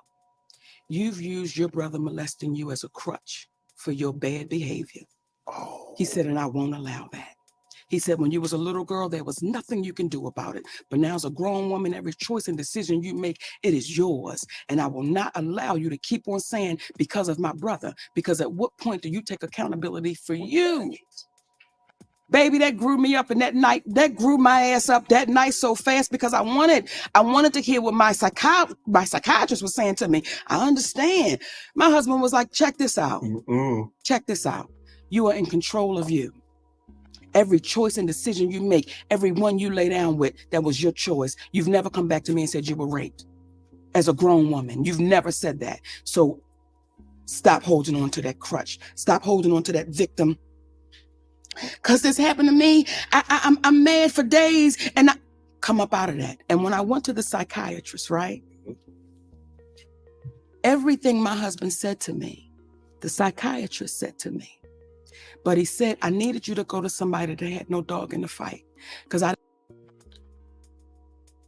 You've used your brother molesting you as a crutch for your bad behavior. Oh. He said, and I won't allow that. He said, when you was a little girl, there was nothing you can do about it. But now as a grown woman, every choice and decision you make, it is yours. And I will not allow you to keep on saying because of my brother, because at what point do you take accountability for you? Baby, that grew me up, and that grew my ass up that night so fast because I wanted to hear what my psychiatrist was saying to me. I understand. My husband was like, check this out. Check this out. You are in control of you. Every choice and decision you make, every one you lay down with, that was your choice. You've never come back to me and said you were raped as a grown woman. You've never said that. So stop holding on to that crutch. Stop holding on to that victim. Because this happened to me. I'm mad for days and I come up out of that. And when I went to the psychiatrist, right? Everything my husband said to me, the psychiatrist said to me. But he said, I needed you to go to somebody that had no dog in the fight.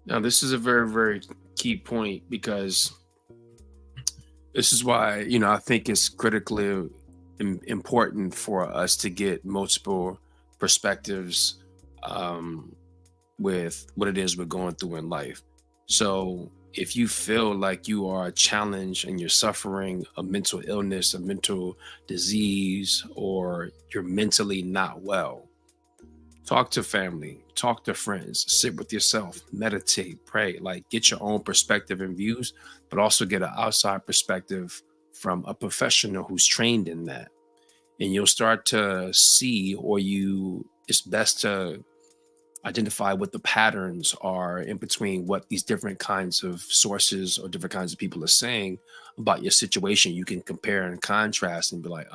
Now, this is a very, very key point, because this is why, I think it's critically important for us to get multiple perspectives with what it is we're going through in life. So if you feel like you are challenged and you're suffering a mental illness, a mental disease, or you're mentally not well, talk to family, talk to friends, sit with yourself, meditate, pray, like get your own perspective and views, but also get an outside perspective from a professional who's trained in that. And you'll start to see, it's best to identify what the patterns are in between what these different kinds of sources or different kinds of people are saying about your situation. You can compare and contrast and be like,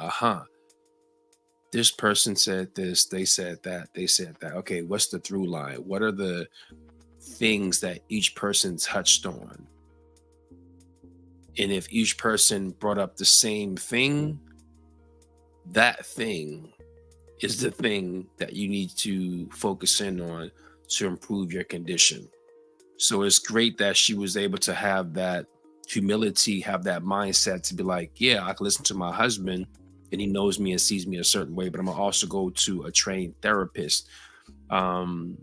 this person said this, they said that. Okay, what's the through line? What are the things that each person touched on? And if each person brought up the same thing, that thing is the thing that you need to focus in on to improve your condition. So it's great that she was able to have that humility, have that mindset to be like, yeah, I can listen to my husband and he knows me and sees me a certain way, but I'm gonna also go to a trained therapist, to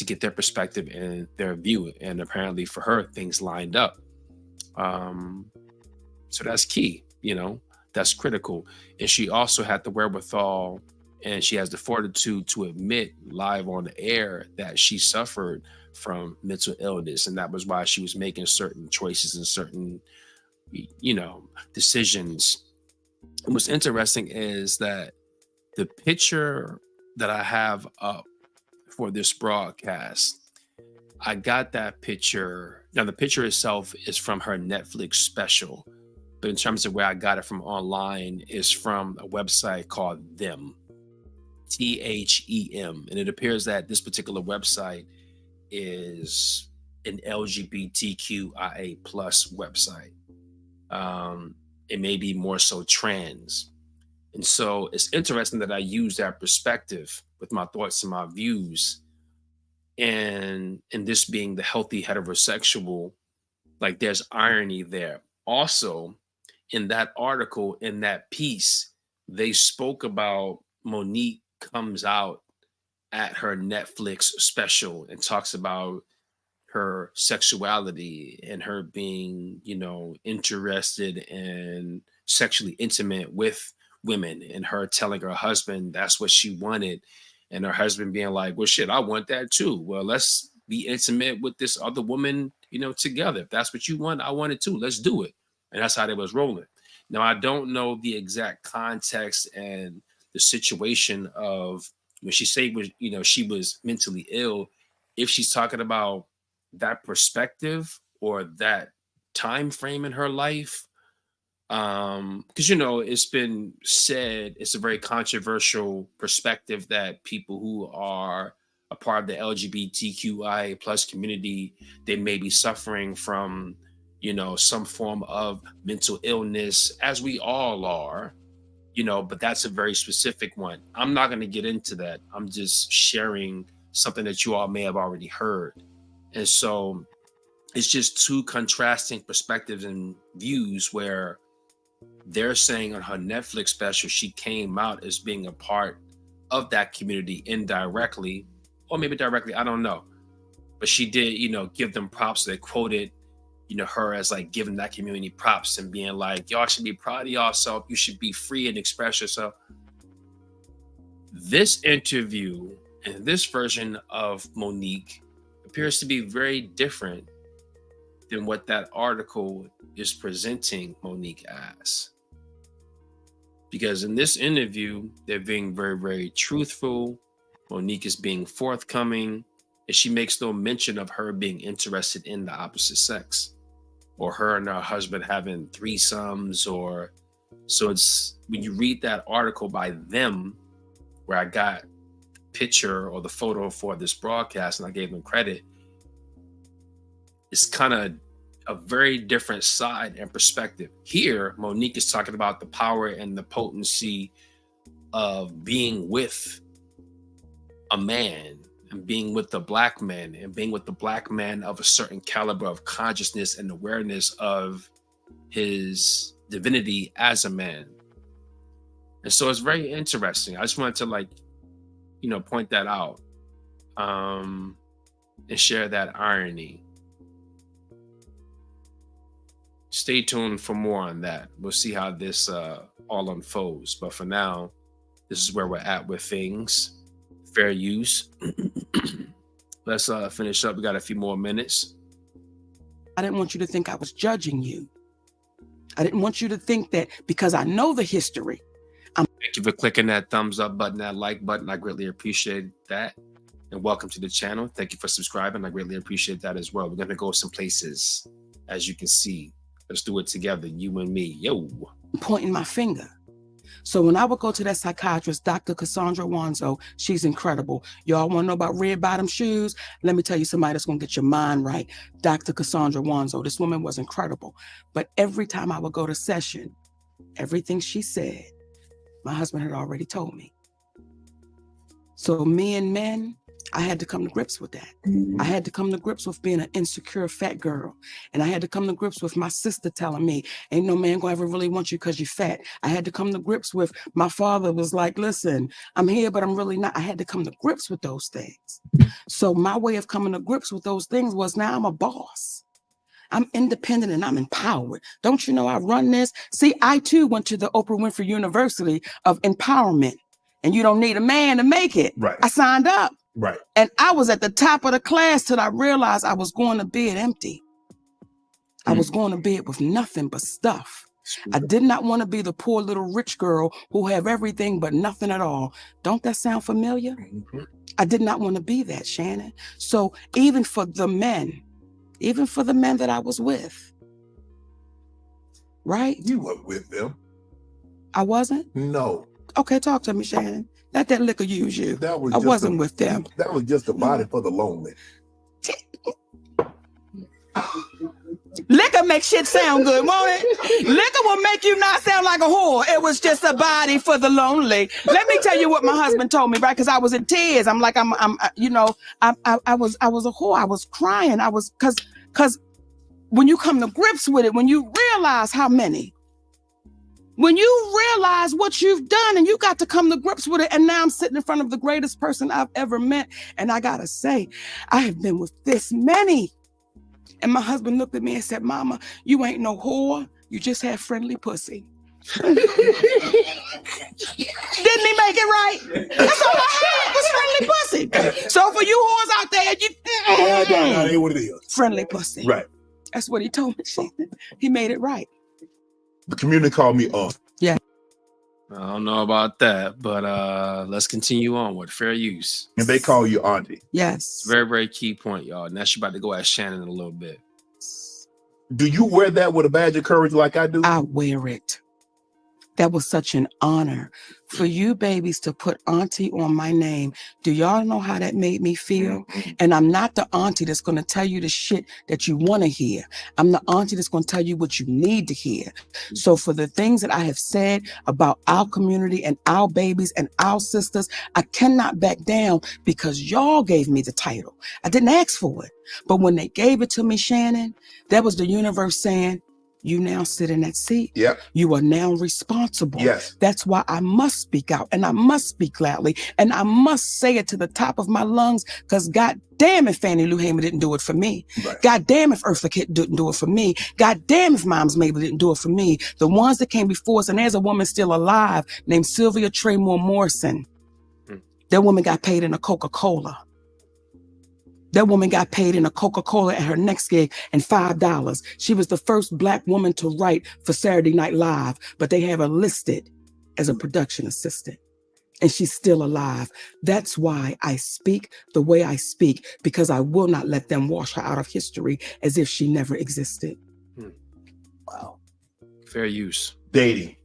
get their perspective and their view. And apparently for her, things lined up. So that's key, that's critical. And she also had the wherewithal and she has the fortitude to admit live on the air that she suffered from mental illness. And that was why she was making certain choices and certain, decisions. And what's interesting is that the picture that I have up for this broadcast, I got that picture. Now, the picture itself is from her Netflix special, but in terms of where I got it from online is from a website called Them, THEM. And it appears that this particular website is an LGBTQIA+ website. It may be more so trans. And so it's interesting that I use that perspective with my thoughts and my views. And this being the healthy heterosexual, like there's irony there. Also, in that article, in that piece, they spoke about Monique comes out at her Netflix special and talks about her sexuality and her being, you know, interested and sexually intimate with women, and her telling her husband that's what she wanted, and her husband being like, well, shit, I want that too. Well, let's be intimate with this other woman, you know, together. If that's what you want, I want it too. Let's do it. And that's how they was rolling. Now, I don't know the exact context and the situation of when she said, you know, she was mentally ill, if she's talking about that perspective or that time frame in her life. Because, you know, it's been said, it's a very controversial perspective that people who are a part of the LGBTQI plus community, they may be suffering from, you know, some form of mental illness, as we all are, you know, but that's a very specific one. I'm not going to get into that. I'm just sharing something that you all may have already heard. And so it's just two contrasting perspectives and views where they're saying on her Netflix special, she came out as being a part of that community indirectly, or maybe directly, I don't know. But she did, you know, give them props. So they quoted, you know, her as like giving that community props and being like, y'all should be proud of yourself. You should be free and express yourself. This interview and this version of Monique appears to be very different than what that article is presenting Monique as. Because in this interview, they're being very, very truthful. Monique is being forthcoming, and she makes no mention of her being interested in the opposite sex, or her and her husband having threesomes, or so it's when you read that article by them, where I got the picture or the photo for this broadcast and I gave them credit, it's kind of a very different side and perspective. Here, Monique is talking about the power and the potency of being with a man and being with the black man and being with the black man of a certain caliber of consciousness and awareness of his divinity as a man. And so it's very interesting. I just wanted to, like, you know, point that out and share that irony. Stay tuned for more on that. We'll see how this all unfolds. But for now, this is where we're at with things. Fair use. Let's finish up. We got a few more minutes. I didn't want you to think I was judging you. I didn't want you to think that because I know the history. Thank you for clicking that thumbs up button, that like button. I greatly appreciate that. And welcome to the channel. Thank you for subscribing. I greatly appreciate that as well. We're going to go some places, as you can see. Let's do it together, you and me. Yo. Pointing my finger. So when I would go to that psychiatrist, Dr. Cassandra Wanzo, she's incredible. Y'all want to know about red bottom shoes? Let me tell you somebody that's going to get your mind right. Dr. Cassandra Wanzo. This woman was incredible. But every time I would go to session, everything she said, my husband had already told me. So me and men, I had to come to grips with that. I had to come to grips with being an insecure fat girl. And I had to come to grips with my sister telling me, ain't no man gonna ever really want you because you're fat. I had to come to grips with my father was like, listen, I'm here, but I'm really not. I had to come to grips with those things. So my way of coming to grips with those things was, now I'm a boss. I'm independent and I'm empowered. Don't you know I run this? See, I too went to the Oprah Winfrey University of Empowerment. And you don't need a man to make it. Right. I signed up. Right. And I was at the top of the class till I realized I was going to bed empty. I was going to bed with nothing but stuff. I did not want to be the poor little rich girl who have everything but nothing at all. Don't that sound familiar? I did not want to be that, Shannon. So even for the men that I was with, right? You weren't with them. I wasn't? No. Okay, talk to me, Shannon. Let that liquor use you. That was I wasn't with them. That was just a body for the lonely. Liquor makes shit sound good, won't it? Liquor will make you not sound like a whore. It was just a body for the lonely. Let me tell you what my husband told me, right? Because I was in tears. I'm like, I was a whore. I was crying. I was, because when you come to grips with it, when you realize how many When you realize what you've done and you got to come to grips with it, and now I'm sitting in front of the greatest person I've ever met, and I gotta say, I have been with this many. And my husband looked at me and said, Mama, you ain't no whore, you just have friendly pussy. Didn't he make it right? That's all I had was friendly pussy. So for you whores out there, that ain't what it is. Friendly pussy. Right. That's what he told me. He made it right. The community called me Yeah. I don't know about that, but let's continue on with fair use. and they call you auntie. Yes. Very, very key point, y'all. Now she's about to go at Shannon in a little bit. Do you wear that with a badge of courage like I do? I wear it. That was such an honor for you babies to put auntie on my name. Do y'all know how that made me feel? And I'm not the auntie that's going to tell you the shit that you want to hear. I'm the auntie that's going to tell you what you need to hear. So for the things that I have said about our community and our babies and our sisters, I cannot back down because y'all gave me the title. I didn't ask for it. But when they gave it to me, Shannon, that was the universe saying, you now sit in that seat. Yep. You are now responsible. Yes. That's why I must speak out and I must speak loudly and I must say it to the top of my lungs because God damn if Fannie Lou Hamer didn't do it for me. Right. God damn if Eartha Kitt didn't do it for me. God damn if Moms Mabel didn't do it for me. The ones that came before us, and there's a woman still alive named Sylvia Tremore Morrison. That woman got paid in a Coca-Cola. That woman got paid in a Coca-Cola at her next gig and $5. She was the first Black woman to write for Saturday Night Live, but they have her listed as a production assistant. And she's still alive. That's why I speak the way I speak, because I will not let them wash her out of history as if she never existed. Wow. Fair use. Dating.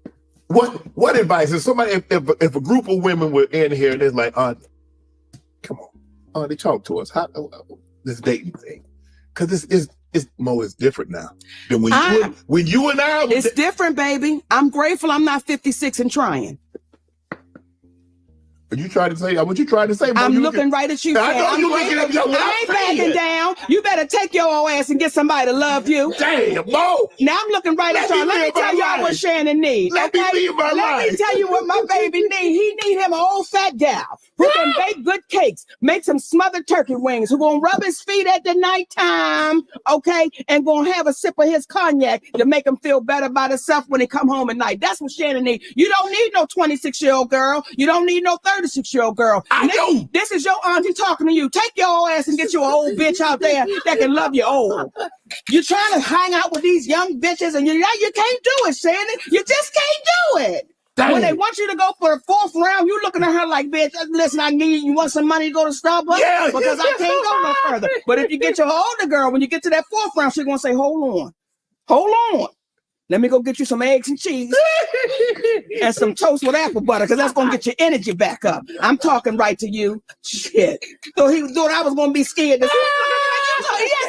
What advice? If somebody, if a group of women were in here and it's like, come on. They talk to us. How this dating thing? Because it's Mo is different now than when you and I. It's different, baby. I'm grateful I'm not 56 and trying. Are you trying to say? What you trying to say? Mo? I'm looking right at you. I know you looking at me. I ain't backing down. You better take your old ass and get somebody to love you. Damn, Mo. Now I'm looking right at y'all. Let me tell y'all what Shannon needs. Let me tell you what my baby needs. He need him an old fat gal who can bake good cakes, make some smothered turkey wings, who gonna rub his feet at the nighttime, okay, and gonna have a sip of his cognac to make him feel better about himself when he come home at night. That's what Shannon needs. You don't need no 26-year-old girl. You don't need no 36-year-old girl. I know. This is your auntie talking to you. Take your old ass and get you an old bitch out there that can love you old. You're trying to hang out with these young bitches and you can't do it, Shannon. You just can't do it. Dang. When they want you to go for the 4th round, you looking at her like, bitch, listen, you want some money to go to Starbucks? Yeah. Because I can't go no further. But if you get your older girl, when you get to that 4th round, she's going to say, hold on. Let me go get you some eggs and cheese and some toast with apple butter, because that's going to get your energy back up. I'm talking right to you. Shit. So he thought I was going to be scared. Yes,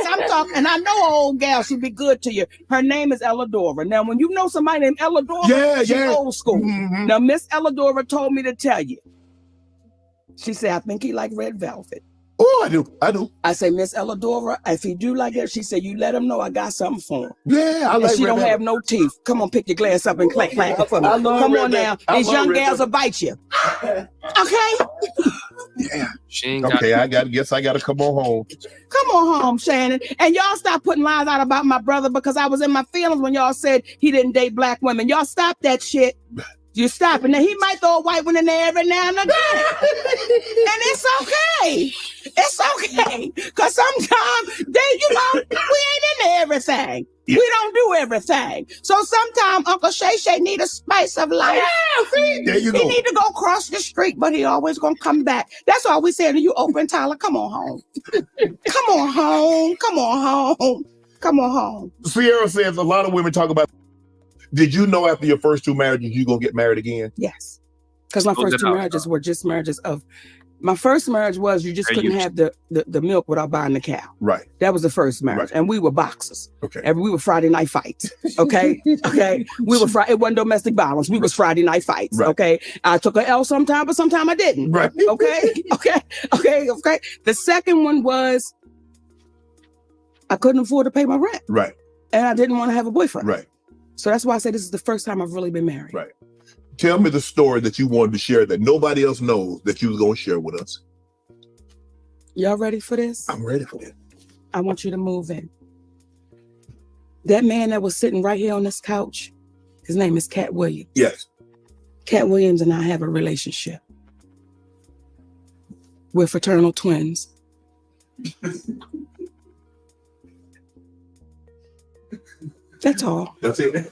I'm talking. And I know an old gal, she'd be good to you. Her name is Elladora. Now, when you know somebody named Elladora, she's old school. Mm-hmm. Now, Miss Elladora told me to tell you. She said, I think he like red velvet. Oh, I do. I say, Miss Elladora, if he do like that, she said, you let him know I got something for him. Yeah, I and like she red don't velvet. have no teeth. Come on, pick your glass up and clank for me. Come on now. These young gals will bite you. Okay? Yeah. She ain't got Okay, I guess I gotta come on home. Come on home, Shannon. And y'all stop putting lies out about my brother, because I was in my feelings when y'all said he didn't date Black women. Y'all stop that shit. You stop it. Now he might throw a white one in there every now and again. And it's okay. It's okay. Because sometimes we ain't into everything. Yeah. We don't do everything. So sometimes Uncle Shay need a spice of life. Yeah, see? There you go. He need to go across the street, but he always gonna come back. That's all we said to you, open Tyler. Come on home. Come on home. Come on home. Come on home. Sierra says a lot of women talk about, did you know after your first 2 marriages, you're going to get married again? Yes. Because my first 2 marriages were just marriages of, my first marriage was you just couldn't have the milk without buying the cow. Right. That was the first marriage. Right. And we were boxers. Okay. And we were Friday night fights. Okay. Okay. We were it wasn't domestic violence. We was Friday night fights. Right. Okay. I took an L sometime, but sometime I didn't. Right. Okay. Okay. The second one was I couldn't afford to pay my rent. Right. And I didn't want to have a boyfriend. Right. So that's why I said this is the first time I've really been married. Right. Tell me the story that you wanted to share that nobody else knows that you was going to share with us. Y'all ready for this? I'm ready for that. I want you to move in. That man that was sitting right here on this couch, his name is Cat Williams. Yes. Cat Williams and I have a relationship. We're fraternal twins. That's all. That's it.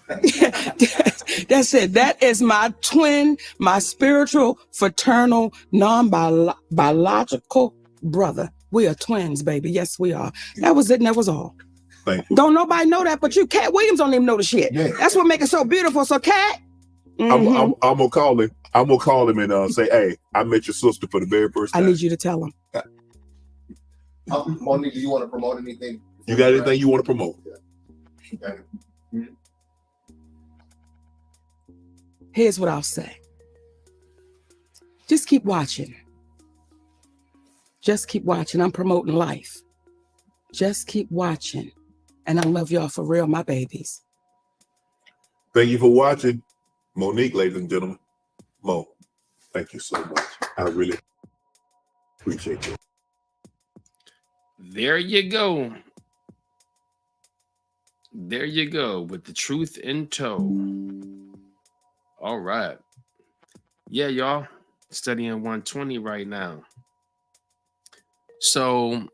That's it. That is my twin, my spiritual, fraternal, non-biological brother. We are twins, baby. Yes, we are. That was it, and that was all. Thank you. Don't nobody know that, but you, Cat Williams, don't even know the shit. Yeah. That's what makes it so beautiful. So, Cat, I'm gonna call him. I'm gonna call him and say, "Hey, I met your sister for the very first time." I need you to tell him. Monique, do you want to promote anything? You got anything you want to promote? Okay. Here's what I'll say. Just keep watching. Just keep watching. I'm promoting life. Just keep watching. And I love y'all for real, my babies. Thank you for watching. Monique, ladies and gentlemen. Mo, thank you so much. I really appreciate you. There you go. There you go, with the truth in tow. All right. Yeah, y'all. Studying 120 right now. So,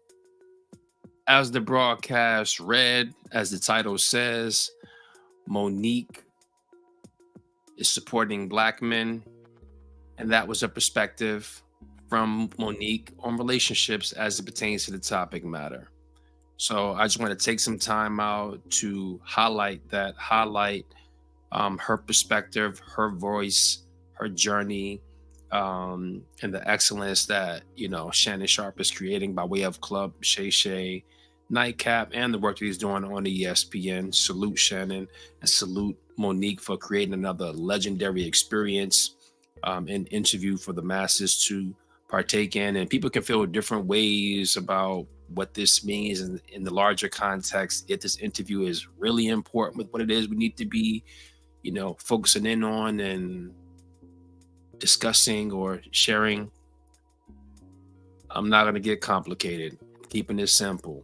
as the broadcast read, as the title says, Monique is supporting Black men. And that was a perspective from Monique on relationships as it pertains to the topic matter. So I just want to take some time out to highlight her perspective, her voice, her journey, and the excellence that, Shannon Sharp is creating by way of Club Shay, Nightcap, and the work that he's doing on the ESPN. Salute Shannon and salute Monique for creating another legendary experience, an interview for the masses to partake in. And people can feel different ways about what this means in the larger context. If this interview is really important with what it is we need to be, focusing in on and discussing or sharing, I'm not going to get complicated. Keeping it simple.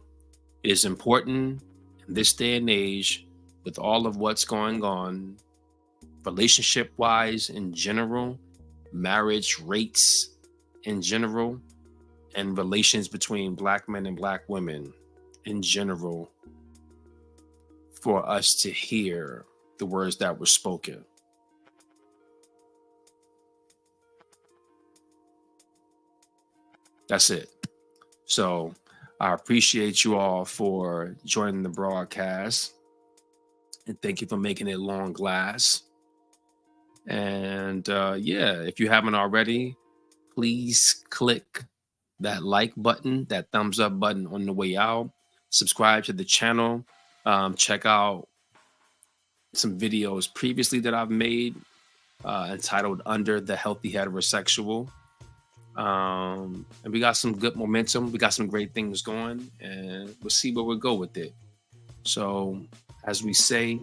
It is important in this day and age with all of what's going on, relationship-wise in general, marriage rates in general, and relations between Black men and Black women in general, for us to hear the words that were spoken. That's it. So I appreciate you all for joining the broadcast, and thank you for making it long last. And if you haven't already, please click that like button, that thumbs up button on the way out. Subscribe to the channel. Check out some videos previously that I've made entitled Under the Healthy Heterosexual. And we got some good momentum. We got some great things going, and we'll see where we'll go with it. So, as we say,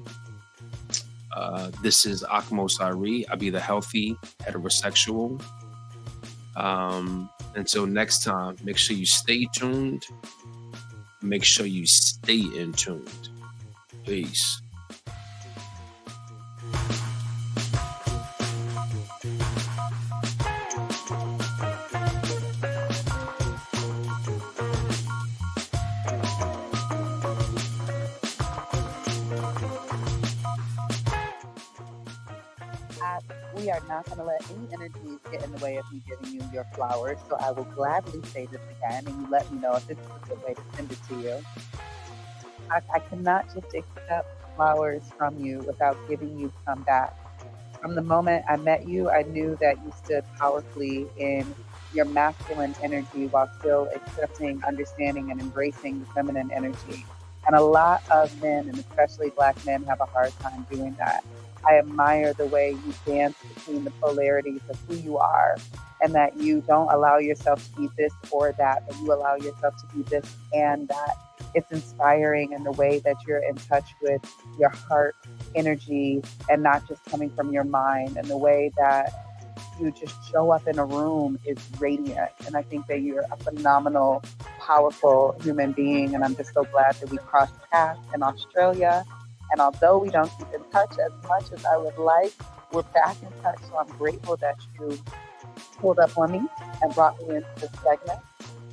this is Akmo Sari. I'll be the healthy heterosexual. Until next time, make sure you stay tuned. Make sure you stay in tuned. Peace. We are not going to let any energies get in the way of me giving you your flowers. So I will gladly say this again, and you let me know if this is a good way to send it to you. I cannot just accept flowers from you without giving you some back. From the moment I met you, I knew that you stood powerfully in your masculine energy while still accepting, understanding, and embracing the feminine energy. And a lot of men, and especially Black men, have a hard time doing that. I admire the way you dance between the polarities of who you are, and that you don't allow yourself to be this or that, but you allow yourself to be this and that. It's inspiring in the way that you're in touch with your heart energy and not just coming from your mind, and the way that you just show up in a room is radiant. And I think that you're a phenomenal, powerful human being. And I'm just so glad that we crossed paths in Australia. And although we don't keep in touch as much as I would like, we're back in touch. So I'm grateful that you pulled up on me and brought me into this segment.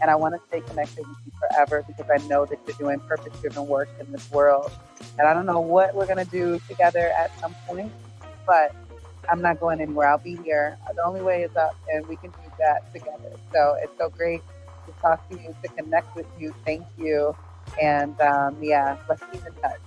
And I want to stay connected with you forever, because I know that you're doing purpose-driven work in this world. And I don't know what we're going to do together at some point, but I'm not going anywhere. I'll be here. The only way is up, and we can do that together. So it's so great to talk to you, to connect with you. Thank you. And yeah, let's keep in touch.